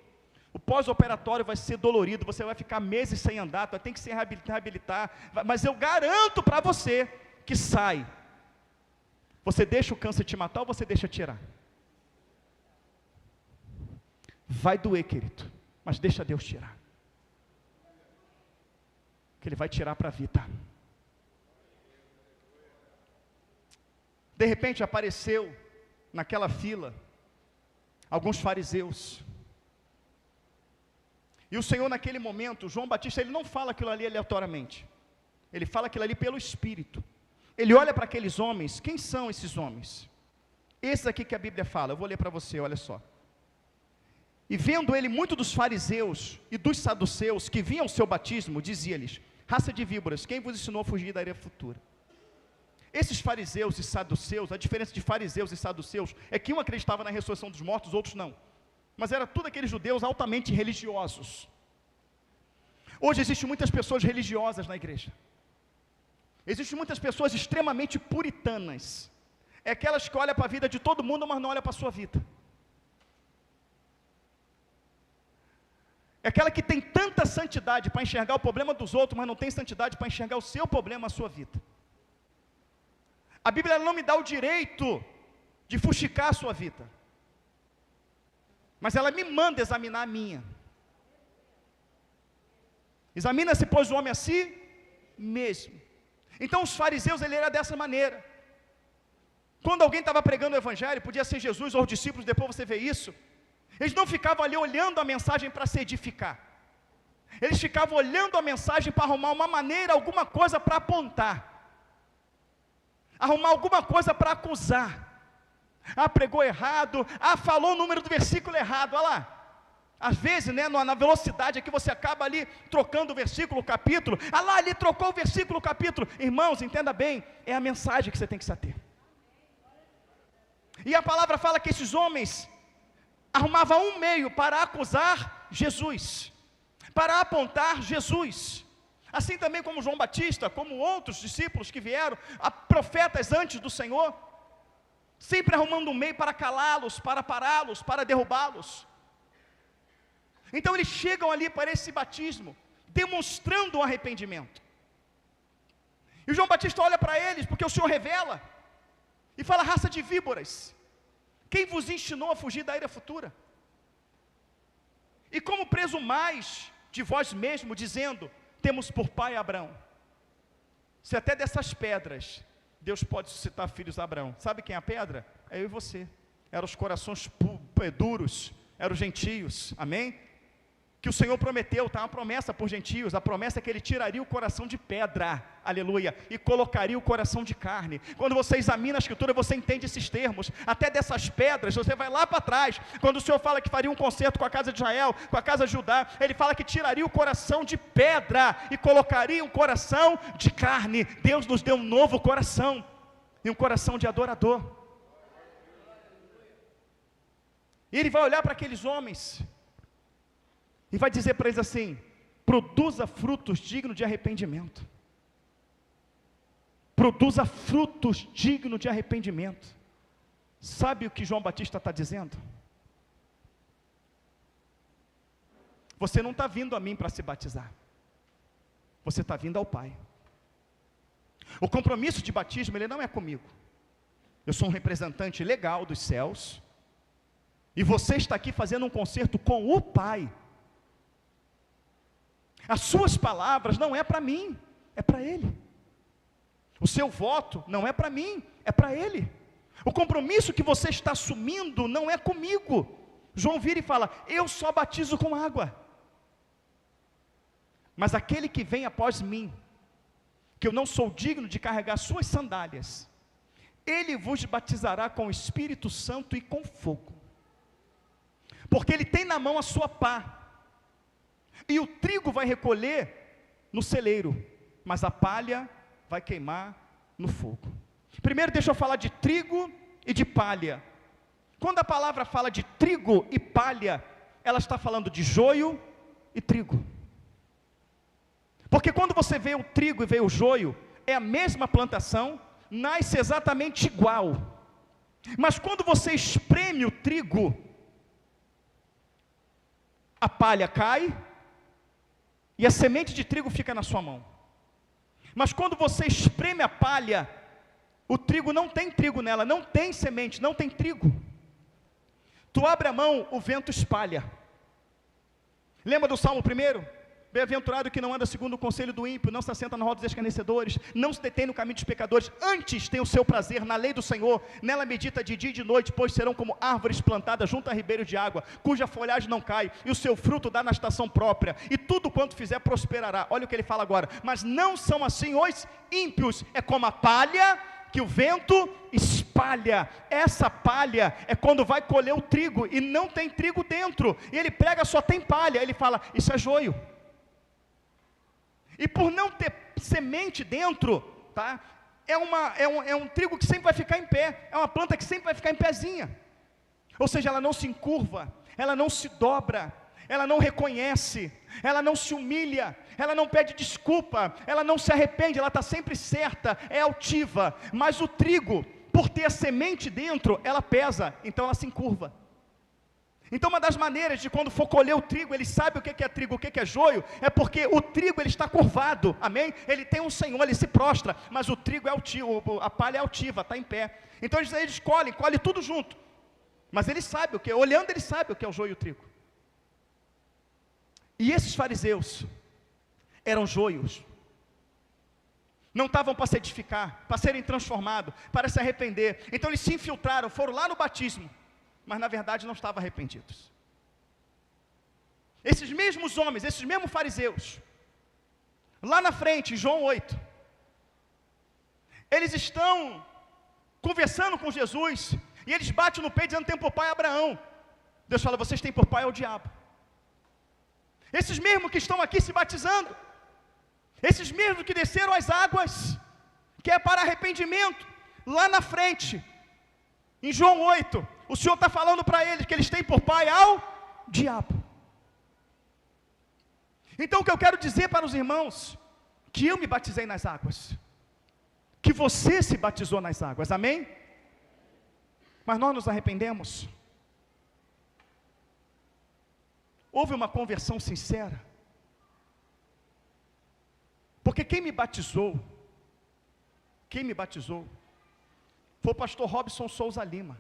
[SPEAKER 1] o pós-operatório vai ser dolorido, você vai ficar meses sem andar, vai ter que se reabilitar, mas eu garanto para você que sai. Você deixa o câncer te matar ou você deixa tirar? Vai doer, querido. Mas deixa Deus tirar. Que Ele vai tirar para a vida. De repente apareceu naquela fila alguns fariseus. E o Senhor naquele momento, João Batista, ele não fala aquilo ali aleatoriamente. Ele fala aquilo ali pelo Espírito. Ele olha para aqueles homens. Quem são esses homens? Esses aqui que a Bíblia fala. Eu vou ler para você, olha só. E vendo ele muito dos fariseus e dos saduceus que vinham ao seu batismo, dizia-lhes, raça de víboras, quem vos ensinou a fugir da ira futura? Esses fariseus e saduceus, a diferença de fariseus e saduceus, é que um acreditava na ressurreição dos mortos, outros não. Mas era tudo aqueles judeus altamente religiosos. Hoje existem muitas pessoas religiosas na igreja. Existem muitas pessoas extremamente puritanas. É aquelas que olham para a vida de todo mundo, mas não olham para a sua vida. É aquela que tem tanta santidade para enxergar o problema dos outros, mas não tem santidade para enxergar o seu problema, a sua vida. A Bíblia não me dá o direito de fuxicar a sua vida, mas ela me manda examinar a minha. Examina-se, pois, o homem a si mesmo. Então os fariseus, ele era dessa maneira. Quando alguém estava pregando o evangelho, podia ser Jesus ou os discípulos, depois você vê isso, eles não ficavam ali olhando a mensagem para se edificar. Eles ficavam olhando a mensagem para arrumar uma maneira, alguma coisa para apontar. Arrumar alguma coisa para acusar. Ah, pregou errado. Ah, falou o número do versículo errado. Olha lá. Às vezes, né, na velocidade aqui, você acaba ali trocando o versículo, o capítulo. Ah lá, ele trocou o versículo, o capítulo. Irmãos, entenda bem, é a mensagem que você tem que saber. E a palavra fala que esses homens arrumavam um meio para acusar Jesus, para apontar Jesus. Assim também como João Batista, como outros discípulos que vieram, profetas antes do Senhor, sempre arrumando um meio para calá-los, para pará-los, para derrubá-los. Então eles chegam ali para esse batismo, demonstrando um arrependimento. E João Batista olha para eles, porque o Senhor revela, e fala: raça de víboras, quem vos ensinou a fugir da ira futura? E como presumais de vós mesmo, dizendo: temos por pai Abraão? Se até dessas pedras Deus pode suscitar filhos a Abraão. Sabe quem é a pedra? É eu e você. Eram os corações duros, eram os gentios, amém? Que o Senhor prometeu, tá? Uma promessa por gentios. A promessa é que Ele tiraria o coração de pedra, aleluia, e colocaria o coração de carne. Quando você examina a Escritura, você entende esses termos. Até dessas pedras, você vai lá para trás. Quando o Senhor fala que faria um concerto com a casa de Israel, com a casa de Judá, Ele fala que tiraria o coração de pedra e colocaria um coração de carne. Deus nos deu um novo coração, e um coração de adorador. E Ele vai olhar para aqueles homens e vai dizer para eles assim: produza frutos dignos de arrependimento. Produza frutos dignos de arrependimento. Sabe o que João Batista está dizendo? Você não está vindo a mim para se batizar. Você está vindo ao Pai. O compromisso de batismo, ele não é comigo. Eu sou um representante legal dos céus, e você está aqui fazendo um concerto com o Pai. As suas palavras não é para mim, é para Ele. O seu voto não é para mim, é para Ele. O compromisso que você está assumindo não é comigo. João vira e fala: eu só batizo com água. Mas aquele que vem após mim, que eu não sou digno de carregar suas sandálias, Ele vos batizará com o Espírito Santo e com fogo. Porque Ele tem na mão a sua pá, e o trigo vai recolher no celeiro, mas a palha vai queimar no fogo. Primeiro deixa eu falar de trigo e de palha. Quando a palavra fala de trigo e palha, ela está falando de joio e trigo. Porque quando você vê o trigo e vê o joio, é a mesma plantação, nasce exatamente igual. Mas quando você espreme o trigo, a palha cai e a semente de trigo fica na sua mão. Mas quando você espreme a palha, o trigo não tem trigo nela, não tem semente, não tem trigo. Tu abre a mão, o vento espalha. Lembra do Salmo 1? Bem-aventurado que não anda segundo o conselho do ímpio, não se assenta na roda dos escarnecedores, não se detém no caminho dos pecadores, antes tem o seu prazer na lei do Senhor, nela medita de dia e de noite, pois serão como árvores plantadas junto a ribeiros de água, cuja folhagem não cai, e o seu fruto dá na estação própria, e tudo quanto fizer prosperará. Olha o que ele fala agora: mas não são assim os ímpios, é como a palha que o vento espalha. Essa palha é quando vai colher o trigo, e não tem trigo dentro, e ele prega, só tem palha, ele fala, isso é joio. E por não ter semente dentro, tá? É um trigo que sempre vai ficar em pé, é uma planta que sempre vai ficar em pezinha. Ou seja, ela não se encurva, ela não se dobra, ela não reconhece, ela não se humilha, ela não pede desculpa, ela não se arrepende, ela está sempre certa, é altiva. Mas o trigo, por ter a semente dentro, ela pesa, então ela se encurva. Então uma das maneiras de quando for colher o trigo, ele sabe o que é trigo, o que é joio, é porque o trigo ele está curvado, amém? Ele tem um senhor, ele se prostra, mas o trigo é altivo, a palha é altiva, está em pé. Então eles colhem tudo junto, mas ele sabe o que, olhando ele sabe o que é o joio e o trigo. E esses fariseus eram joios, não estavam para se edificar, para serem transformados, para se arrepender. Então eles se infiltraram, foram lá no batismo, mas na verdade não estavam arrependidos. Esses mesmos homens, esses mesmos fariseus, lá na frente, em João 8, eles estão conversando com Jesus, e eles batem no peito dizendo: tem por pai Abraão. Deus fala: vocês têm por pai é o diabo. Esses mesmos que estão aqui se batizando, esses mesmos que desceram as águas, que é para arrependimento, lá na frente, em João 8, o Senhor está falando para eles que eles têm por pai ao diabo. Então o que eu quero dizer para os irmãos, que eu me batizei nas águas, que você se batizou nas águas, amém? Mas nós nos arrependemos. Houve uma conversão sincera? Porque quem me batizou foi o pastor Robson Souza Lima.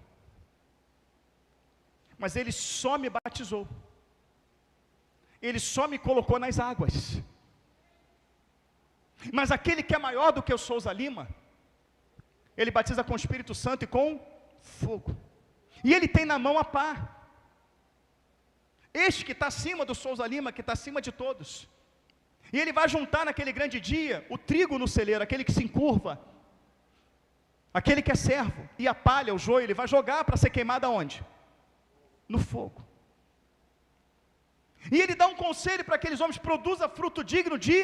[SPEAKER 1] Mas ele só me batizou, ele só me colocou nas águas. Mas aquele que é maior do que o Souza Lima, ele batiza com o Espírito Santo e com fogo, e ele tem na mão a pá. Este que está acima do Souza Lima, que está acima de todos, e ele vai juntar naquele grande dia o trigo no celeiro, aquele que se encurva, aquele que é servo, e a palha, o joio, ele vai jogar para ser queimado aonde? No fogo. E ele dá um conselho para aqueles homens: produza fruto digno de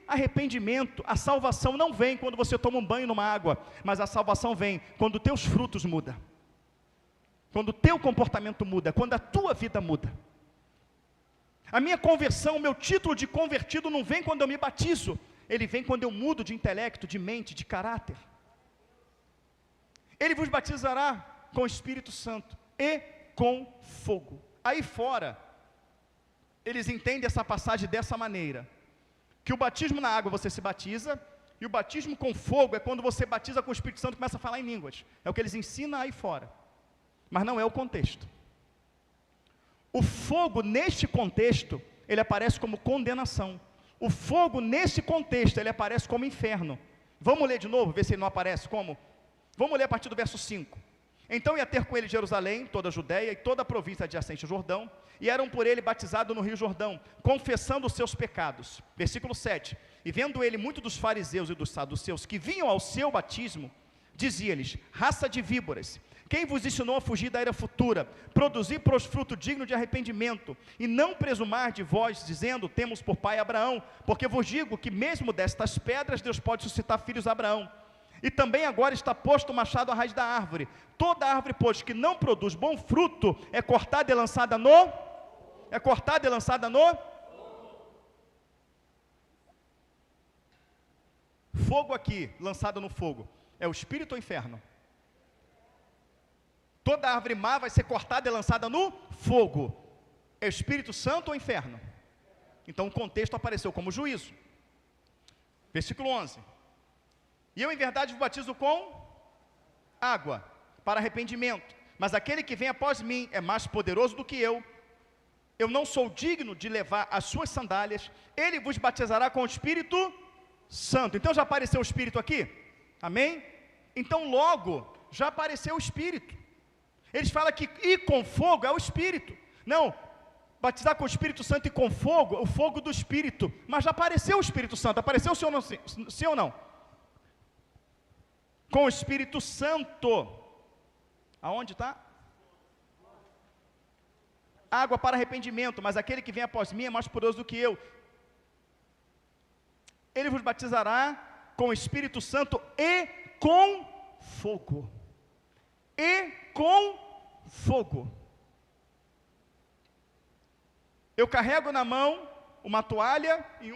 [SPEAKER 1] arrependimento. A salvação não vem quando você toma um banho numa água, mas a salvação vem quando teus frutos mudam, quando o teu comportamento muda, quando a tua vida muda. A minha conversão, o meu título de convertido não vem quando eu me batizo, ele vem quando eu mudo de intelecto, de mente, de caráter. Ele vos batizará com o Espírito Santo e com fogo. Aí fora, eles entendem essa passagem dessa maneira, que o batismo na água você se batiza, e o batismo com fogo é quando você batiza com o Espírito Santo e começa a falar em línguas. É o que eles ensinam aí fora, mas não é o contexto. O fogo neste contexto, ele aparece como condenação. O fogo nesse contexto, ele aparece como inferno. Vamos ler de novo, ver se ele não aparece como? Vamos ler a partir do verso 5. Então ia ter com ele Jerusalém, toda a Judéia e toda a província adjacente ao Jordão, e eram por ele batizados no rio Jordão, confessando os seus pecados. Versículo 7. E vendo ele muito dos fariseus e dos saduceus que vinham ao seu batismo, dizia-lhes: raça de víboras, quem vos ensinou a fugir da era futura? Produzir fruto digno de arrependimento, e não presumar de vós, dizendo: temos por pai Abraão, porque vos digo que mesmo destas pedras Deus pode suscitar filhos a Abraão. E também agora está posto o machado à raiz da árvore. Toda árvore, pois, que não produz bom fruto, é cortada e lançada no... Fogo aqui, lançado no fogo, é o espírito ou inferno? Toda árvore má vai ser cortada e lançada no fogo. É o Espírito Santo ou inferno? Então o contexto apareceu como juízo. Versículo 11. E eu em verdade vos batizo com água, para arrependimento. Mas aquele que vem após mim é mais poderoso do que eu. Eu não sou digno de levar as suas sandálias. Ele vos batizará com o Espírito Santo. Então já apareceu o Espírito aqui? Amém? Então logo já apareceu o Espírito. Eles falam que ir com fogo é o Espírito. Não, batizar com o Espírito Santo e com fogo, o fogo do Espírito. Mas já apareceu o Espírito Santo. Apareceu o Senhor, sim ou não? Com o Espírito Santo. Aonde está? Água para arrependimento, mas aquele que vem após mim é mais poderoso do que eu. Ele vos batizará com o Espírito Santo e com fogo. E com fogo. Eu carrego na mão uma toalha e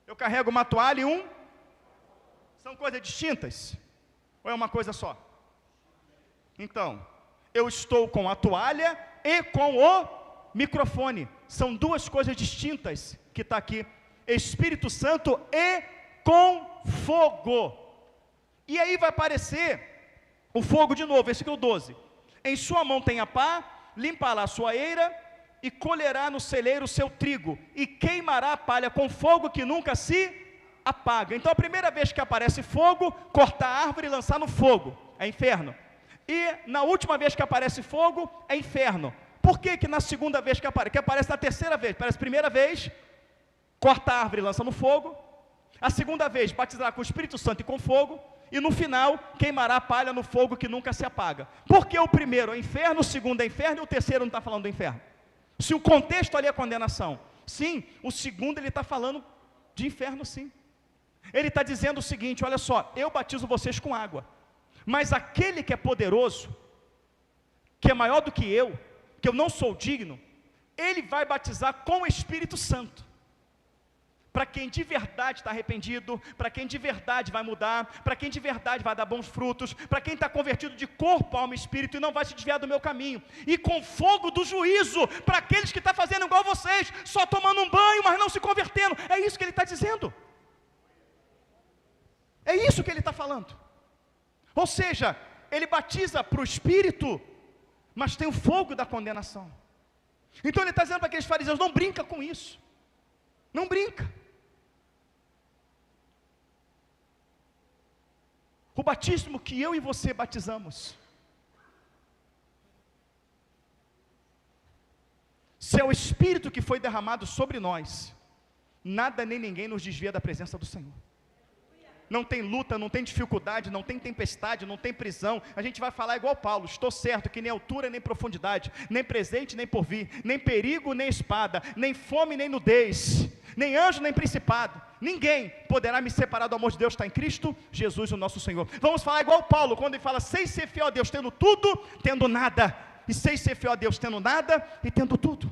[SPEAKER 1] eu carrego uma toalha e são coisas distintas? Ou é uma coisa só? Então, eu estou com a toalha e com o microfone. São duas coisas distintas que está aqui. Espírito Santo e com fogo. E aí vai aparecer o fogo de novo, versículo 12. Em sua mão tem a pá, limpará a sua eira, e colherá no celeiro o seu trigo, e queimará a palha com fogo que nunca se apaga. Então a primeira vez que aparece fogo, cortar a árvore e lançar no fogo, é inferno. E na última vez que aparece fogo, é inferno. Por que que na segunda vez que aparece na terceira vez? Aparece a primeira vez, corta a árvore e lança no fogo. A segunda vez, batizará com o Espírito Santo e com fogo. E no final, queimará a palha no fogo que nunca se apaga. Porque o primeiro é inferno, o segundo é inferno e o terceiro não está falando do inferno. Se o contexto ali é condenação, sim, o segundo ele está falando de inferno, sim. Ele está dizendo o seguinte, olha só, eu batizo vocês com água, mas aquele que é poderoso, que é maior do que eu não sou digno, ele vai batizar com o Espírito Santo. Para quem de verdade está arrependido, para quem de verdade vai mudar, para quem de verdade vai dar bons frutos, para quem está convertido de corpo, alma e espírito e não vai se desviar do meu caminho, e com fogo do juízo, para aqueles que estão fazendo igual vocês, só tomando um banho, mas não se convertendo. É isso que ele está dizendo, é isso que ele está falando. Ou seja, ele batiza para o espírito, mas tem o fogo da condenação. Então ele está dizendo para aqueles fariseus, não brinca com isso, não brinca. O batismo que eu e você batizamos, se é o Espírito que foi derramado sobre nós, nada nem ninguém nos desvia da presença do Senhor. Não tem luta, não tem dificuldade, não tem tempestade, não tem prisão. A gente vai falar igual Paulo, estou certo que nem altura nem profundidade, nem presente nem porvir, nem perigo nem espada, nem fome nem nudez, nem anjo nem principado, ninguém poderá me separar do amor de Deus, está em Cristo Jesus o nosso Senhor. Vamos falar igual Paulo, quando ele fala, sei ser fiel a Deus tendo tudo, tendo nada, e sei ser fiel a Deus tendo nada e tendo tudo.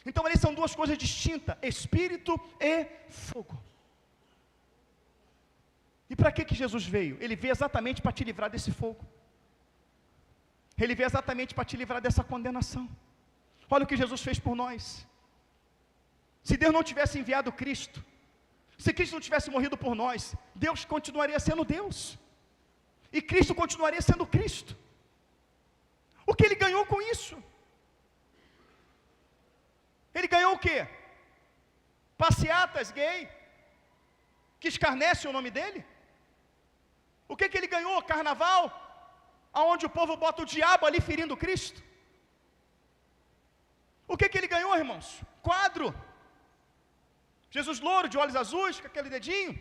[SPEAKER 1] Então ali são duas coisas distintas, espírito e fogo. E para que Jesus veio? Ele veio exatamente para te livrar desse fogo. Ele veio exatamente para te livrar dessa condenação. Olha o que Jesus fez por nós. Se Deus não tivesse enviado Cristo, se Cristo não tivesse morrido por nós, Deus continuaria sendo Deus, e Cristo continuaria sendo Cristo. O que ele ganhou com isso? Ele ganhou o quê? Passeatas gay, que escarnecem o nome dele? O que ele ganhou? Carnaval, onde o povo bota o diabo ali ferindo Cristo? O que ele ganhou, irmãos? Quadro. Jesus louro, de olhos azuis, com aquele dedinho.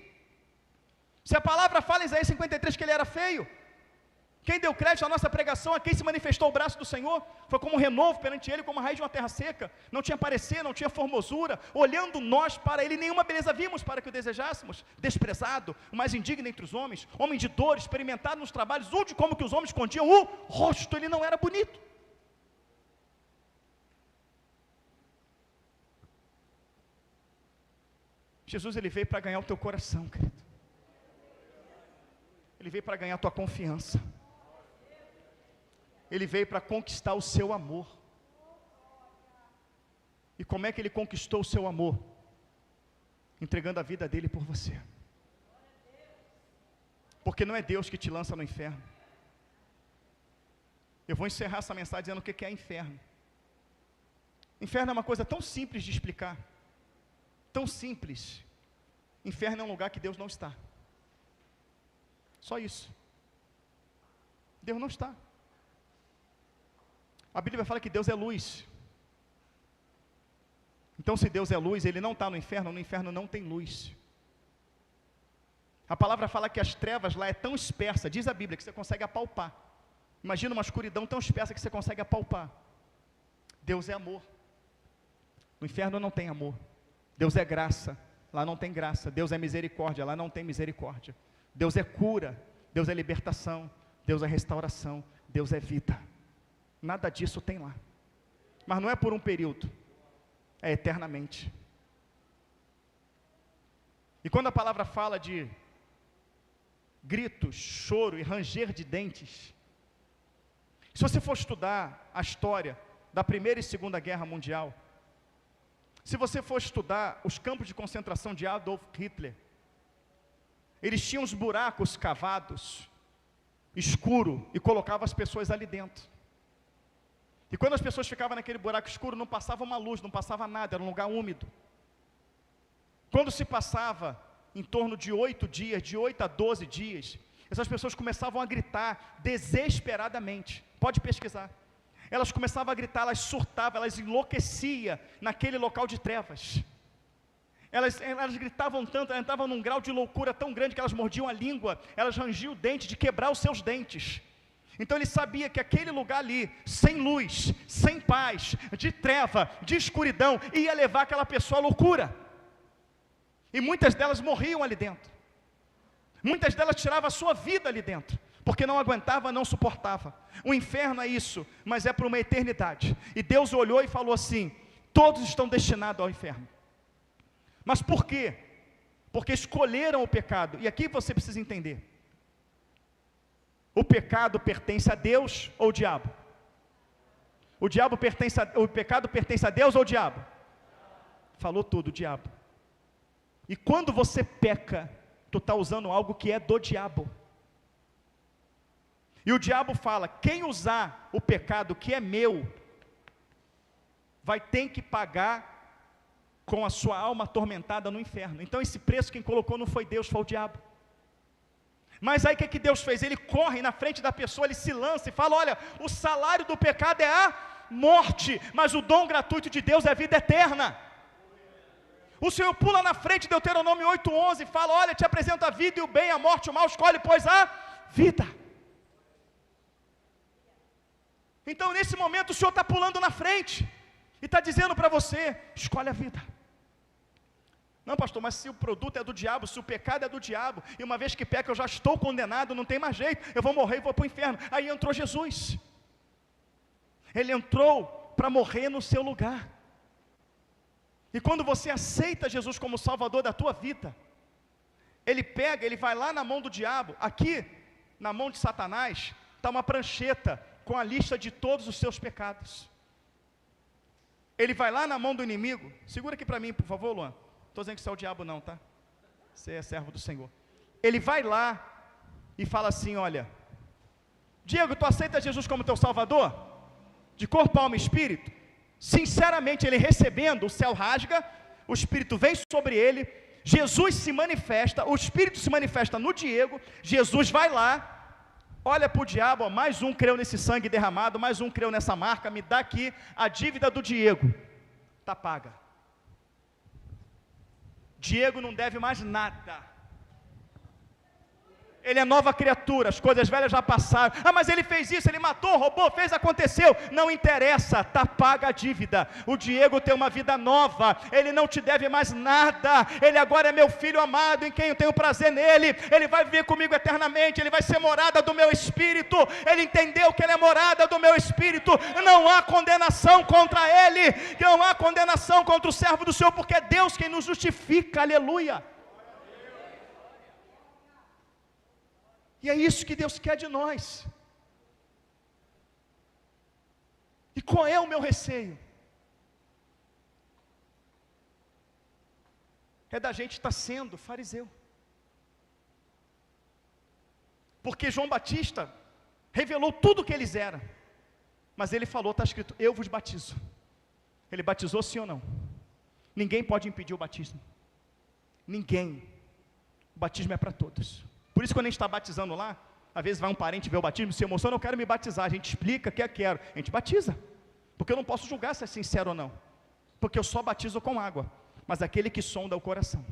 [SPEAKER 1] Se a palavra fala em Isaías 53 que ele era feio, quem deu crédito à nossa pregação, a quem se manifestou o braço do Senhor, foi como um renovo perante ele, como a raiz de uma terra seca, não tinha parecer, não tinha formosura, olhando nós para ele, nenhuma beleza vimos para que o desejássemos, desprezado, o mais indigno entre os homens, homem de dor, experimentado nos trabalhos, útil como que os homens escondiam o rosto, ele não era bonito. Jesus, ele veio para ganhar o teu coração, querido. Ele veio para ganhar a tua confiança. Ele veio para conquistar o seu amor. E como é que ele conquistou o seu amor? Entregando a vida dele por você. Porque não é Deus que te lança no inferno. Eu vou encerrar essa mensagem dizendo o que é inferno. Inferno é uma coisa tão simples de explicar. Tão simples. Inferno é um lugar que Deus não está. Só isso. Deus não está. A Bíblia fala que Deus é luz. Então, se Deus é luz, Ele não está no inferno não tem luz. A palavra fala que as trevas lá é tão espessa, diz a Bíblia, que você consegue apalpar. Imagina uma escuridão tão espessa que você consegue apalpar. Deus é amor. No inferno não tem amor. Deus é graça, lá não tem graça. Deus é misericórdia, lá não tem misericórdia. Deus é cura, Deus é libertação, Deus é restauração, Deus é vida. Nada disso tem lá. Mas não é por um período, é eternamente. E quando a palavra fala de gritos, choro e ranger de dentes, se você for estudar a história da Primeira e Segunda Guerra Mundial, se você for estudar os campos de concentração de Adolf Hitler, eles tinham os buracos cavados, escuro, e colocavam as pessoas ali dentro. E quando as pessoas ficavam naquele buraco escuro, não passava uma luz, não passava nada, era um lugar úmido. Quando se passava em torno de 8 dias, de 8 a 12 dias, essas pessoas começavam a gritar desesperadamente. Pode pesquisar. Elas começavam a gritar, elas surtavam, elas enlouqueciam naquele local de trevas. Elas gritavam tanto, elas entravam num grau de loucura tão grande que elas mordiam a língua, elas rangiam o dente de quebrar os seus dentes. Então ele sabia que aquele lugar ali, sem luz, sem paz, de treva, de escuridão, ia levar aquela pessoa à loucura. E muitas delas morriam ali dentro. Muitas delas tiravam a sua vida ali dentro, porque não aguentava, não suportava. O inferno é isso, mas é para uma eternidade. E Deus olhou e falou assim: todos estão destinados ao inferno. Mas por quê? Porque escolheram o pecado. E aqui você precisa entender: o pecado pertence a Deus ou ao diabo? O pecado pertence a Deus ou ao diabo? Falou tudo, o diabo. E quando você peca, tu está usando algo que é do diabo. E o diabo fala: quem usar o pecado que é meu, vai ter que pagar com a sua alma atormentada no inferno. Então esse preço quem colocou não foi Deus, foi o diabo. Mas aí o que Deus fez? Ele corre na frente da pessoa, ele se lança e fala: olha, o salário do pecado é a morte, mas o dom gratuito de Deus é a vida eterna. O Senhor pula na frente, Deuteronômio 8:11, e fala: olha, te apresento a vida e o bem, a morte, o mal, escolhe pois a vida. Então nesse momento o Senhor está pulando na frente, e está dizendo para você: escolhe a vida. Não, pastor, mas se o produto é do diabo, se o pecado é do diabo, e uma vez que peca eu já estou condenado, não tem mais jeito, eu vou morrer e vou para o inferno. Aí entrou Jesus. Ele entrou para morrer no seu lugar. E quando você aceita Jesus como Salvador da tua vida, ele pega, ele vai lá na mão do diabo. Aqui, na mão de Satanás, está uma prancheta com a lista de todos os seus pecados. Ele vai lá na mão do inimigo. Segura aqui para mim, por favor, Luan. Estou dizendo que você é o diabo não, tá? Você é servo do Senhor. Ele vai lá e fala assim: olha, Diego, tu aceita Jesus como teu Salvador? De corpo, alma e espírito? Sinceramente, ele recebendo, o céu rasga, o Espírito vem sobre ele, Jesus se manifesta, o Espírito se manifesta no Diego, Jesus vai lá, olha para o diabo: ó, mais um creu nesse sangue derramado, mais um creu nessa marca, me dá aqui a dívida do Diego, está paga. Diego não deve mais nada. Ele é nova criatura, as coisas velhas já passaram. Ah, mas ele fez isso, ele matou, roubou, fez, aconteceu. Não interessa, está paga a dívida. O Diego tem uma vida nova, ele não te deve mais nada. Ele agora é meu filho amado, em quem eu tenho prazer nele. Ele vai viver comigo eternamente, ele vai ser morada do meu espírito. Ele entendeu que ele é morada do meu espírito. Não há condenação contra ele, não há condenação contra o servo do Senhor, porque é Deus quem nos justifica, aleluia. E é isso que Deus quer de nós. E qual é o meu receio? É da gente estar sendo fariseu. Porque João Batista revelou tudo o que eles eram. Mas ele falou, está escrito: eu vos batizo. Ele batizou sim ou não? Ninguém pode impedir o batismo. Ninguém. O batismo é para todos. Por isso, quando a gente está batizando lá, às vezes vai um parente ver o batismo, se emociona: eu quero me batizar. A gente explica que eu quero, a gente batiza, porque eu não posso julgar se é sincero ou não, porque eu só batizo com água, mas aquele que sonda o coração,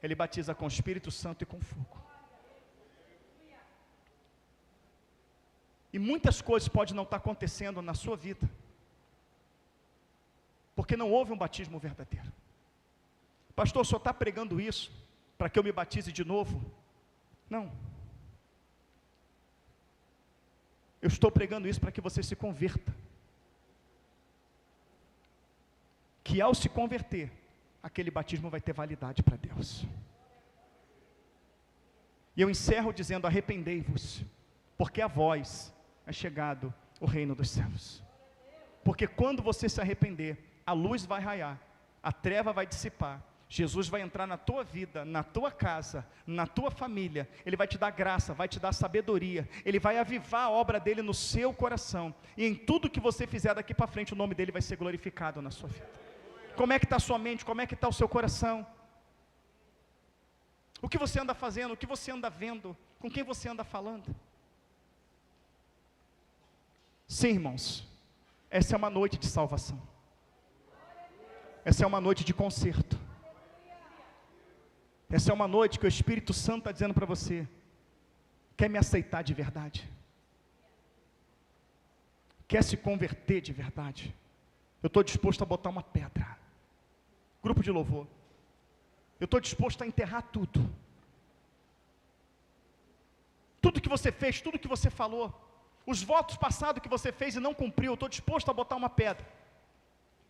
[SPEAKER 1] ele batiza com o Espírito Santo e com fogo. E muitas coisas podem não estar acontecendo na sua vida, porque não houve um batismo verdadeiro. Pastor, o senhor está pregando isso para que eu me batize de novo? Não. Eu estou pregando isso para que você se converta. Que ao se converter, aquele batismo vai ter validade para Deus. E eu encerro dizendo: arrependei-vos, porque a vós é chegado o reino dos céus. Porque quando você se arrepender, a luz vai raiar, a treva vai dissipar, Jesus vai entrar na tua vida, na tua casa, na tua família, Ele vai te dar graça, vai te dar sabedoria, Ele vai avivar a obra dEle no seu coração, e em tudo que você fizer daqui para frente, o nome dEle vai ser glorificado na sua vida. Como é que está a sua mente? Como é que está o seu coração? O que você anda fazendo? O que você anda vendo? Com quem você anda falando? Sim, irmãos, essa é uma noite de salvação. Essa é uma noite de conserto. Essa é uma noite que o Espírito Santo está dizendo para você: quer me aceitar de verdade? Quer se converter de verdade? Eu estou disposto a botar uma pedra. Grupo de louvor. Eu estou disposto a enterrar tudo. Tudo que você fez, tudo que você falou, os votos passados que você fez e não cumpriu, eu estou disposto a botar uma pedra.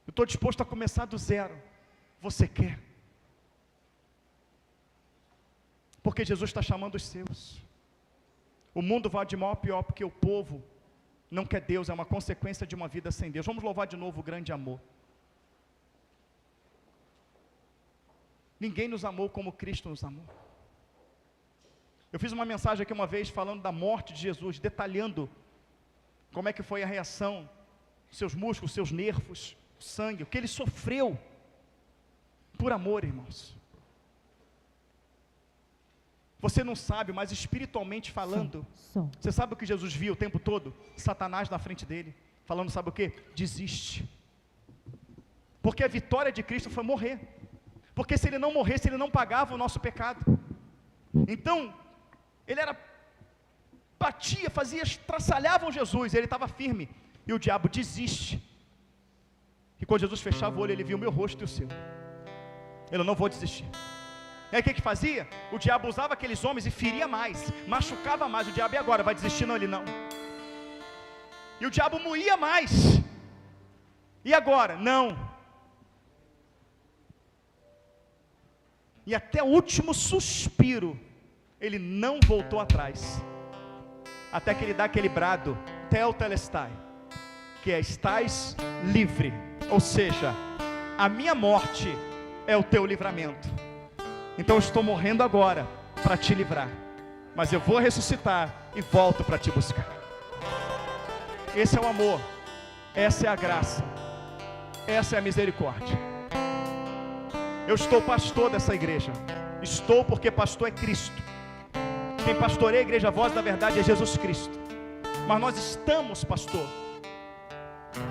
[SPEAKER 1] Eu estou disposto a começar do zero. Você quer? Porque Jesus está chamando os seus. O mundo vai de mal a pior, porque o povo não quer Deus, é uma consequência de uma vida sem Deus. Vamos louvar de novo o grande amor. Ninguém nos amou como Cristo nos amou. Eu fiz uma mensagem aqui uma vez falando da morte de Jesus, detalhando como é que foi a reação, seus músculos, seus nervos, o sangue, o que ele sofreu por amor, irmãos. Você não sabe, mas espiritualmente falando, você sabe o que Jesus via o tempo todo? Satanás na frente dele, falando, sabe o que? Desiste. Porque a vitória de Cristo foi morrer. Porque se ele não morresse, ele não pagava o nosso pecado. Então, ele batia, estraçalhavam Jesus, ele estava firme, e o diabo desiste. E quando Jesus fechava o olho, ele via o meu rosto e o seu. Ele: eu não vou desistir. E aí o que fazia? O diabo usava aqueles homens e feria mais, machucava mais. O diabo: e agora? Vai desistir? Não, ele não. E o diabo moía mais. E agora? Não. E até o último suspiro, ele não voltou atrás. Até que ele dá aquele brado, Tetelestai, que é: estás livre. Ou seja, a minha morte é o teu livramento. Então eu estou morrendo agora para te livrar, mas eu vou ressuscitar e volto para te buscar. Esse é o amor, essa é a graça, essa é a misericórdia. Eu estou pastor dessa igreja. Estou porque pastor é Cristo. Quem pastoreia a igreja Voz da Verdade é Jesus Cristo. Mas nós estamos pastor.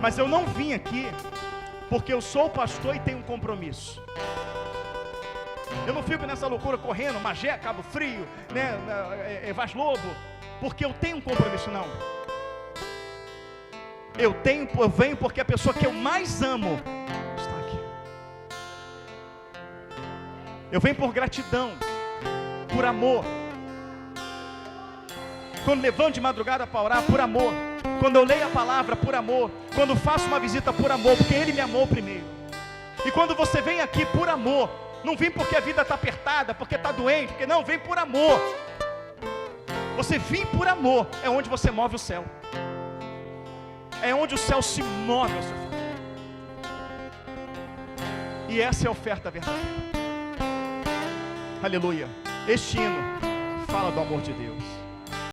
[SPEAKER 1] Mas eu não vim aqui porque eu sou pastor e tenho um compromisso. Eu não fico nessa loucura correndo, Magé, Cabo Frio, né, Vaz Lobo, porque eu tenho um compromisso, não. Eu venho porque a pessoa que eu mais amo está aqui. Eu venho por gratidão, por amor. Quando levanto de madrugada para orar, por amor. Quando eu leio a palavra, por amor. Quando faço uma visita, por amor, porque Ele me amou primeiro. E quando você vem aqui por amor, não vem porque a vida está apertada, porque está doente, porque não, vem por amor. Você vem por amor, é onde você move o céu. É onde o céu se move ao seu favor. E essa é a oferta verdadeira. Aleluia. Este hino fala do amor de Deus.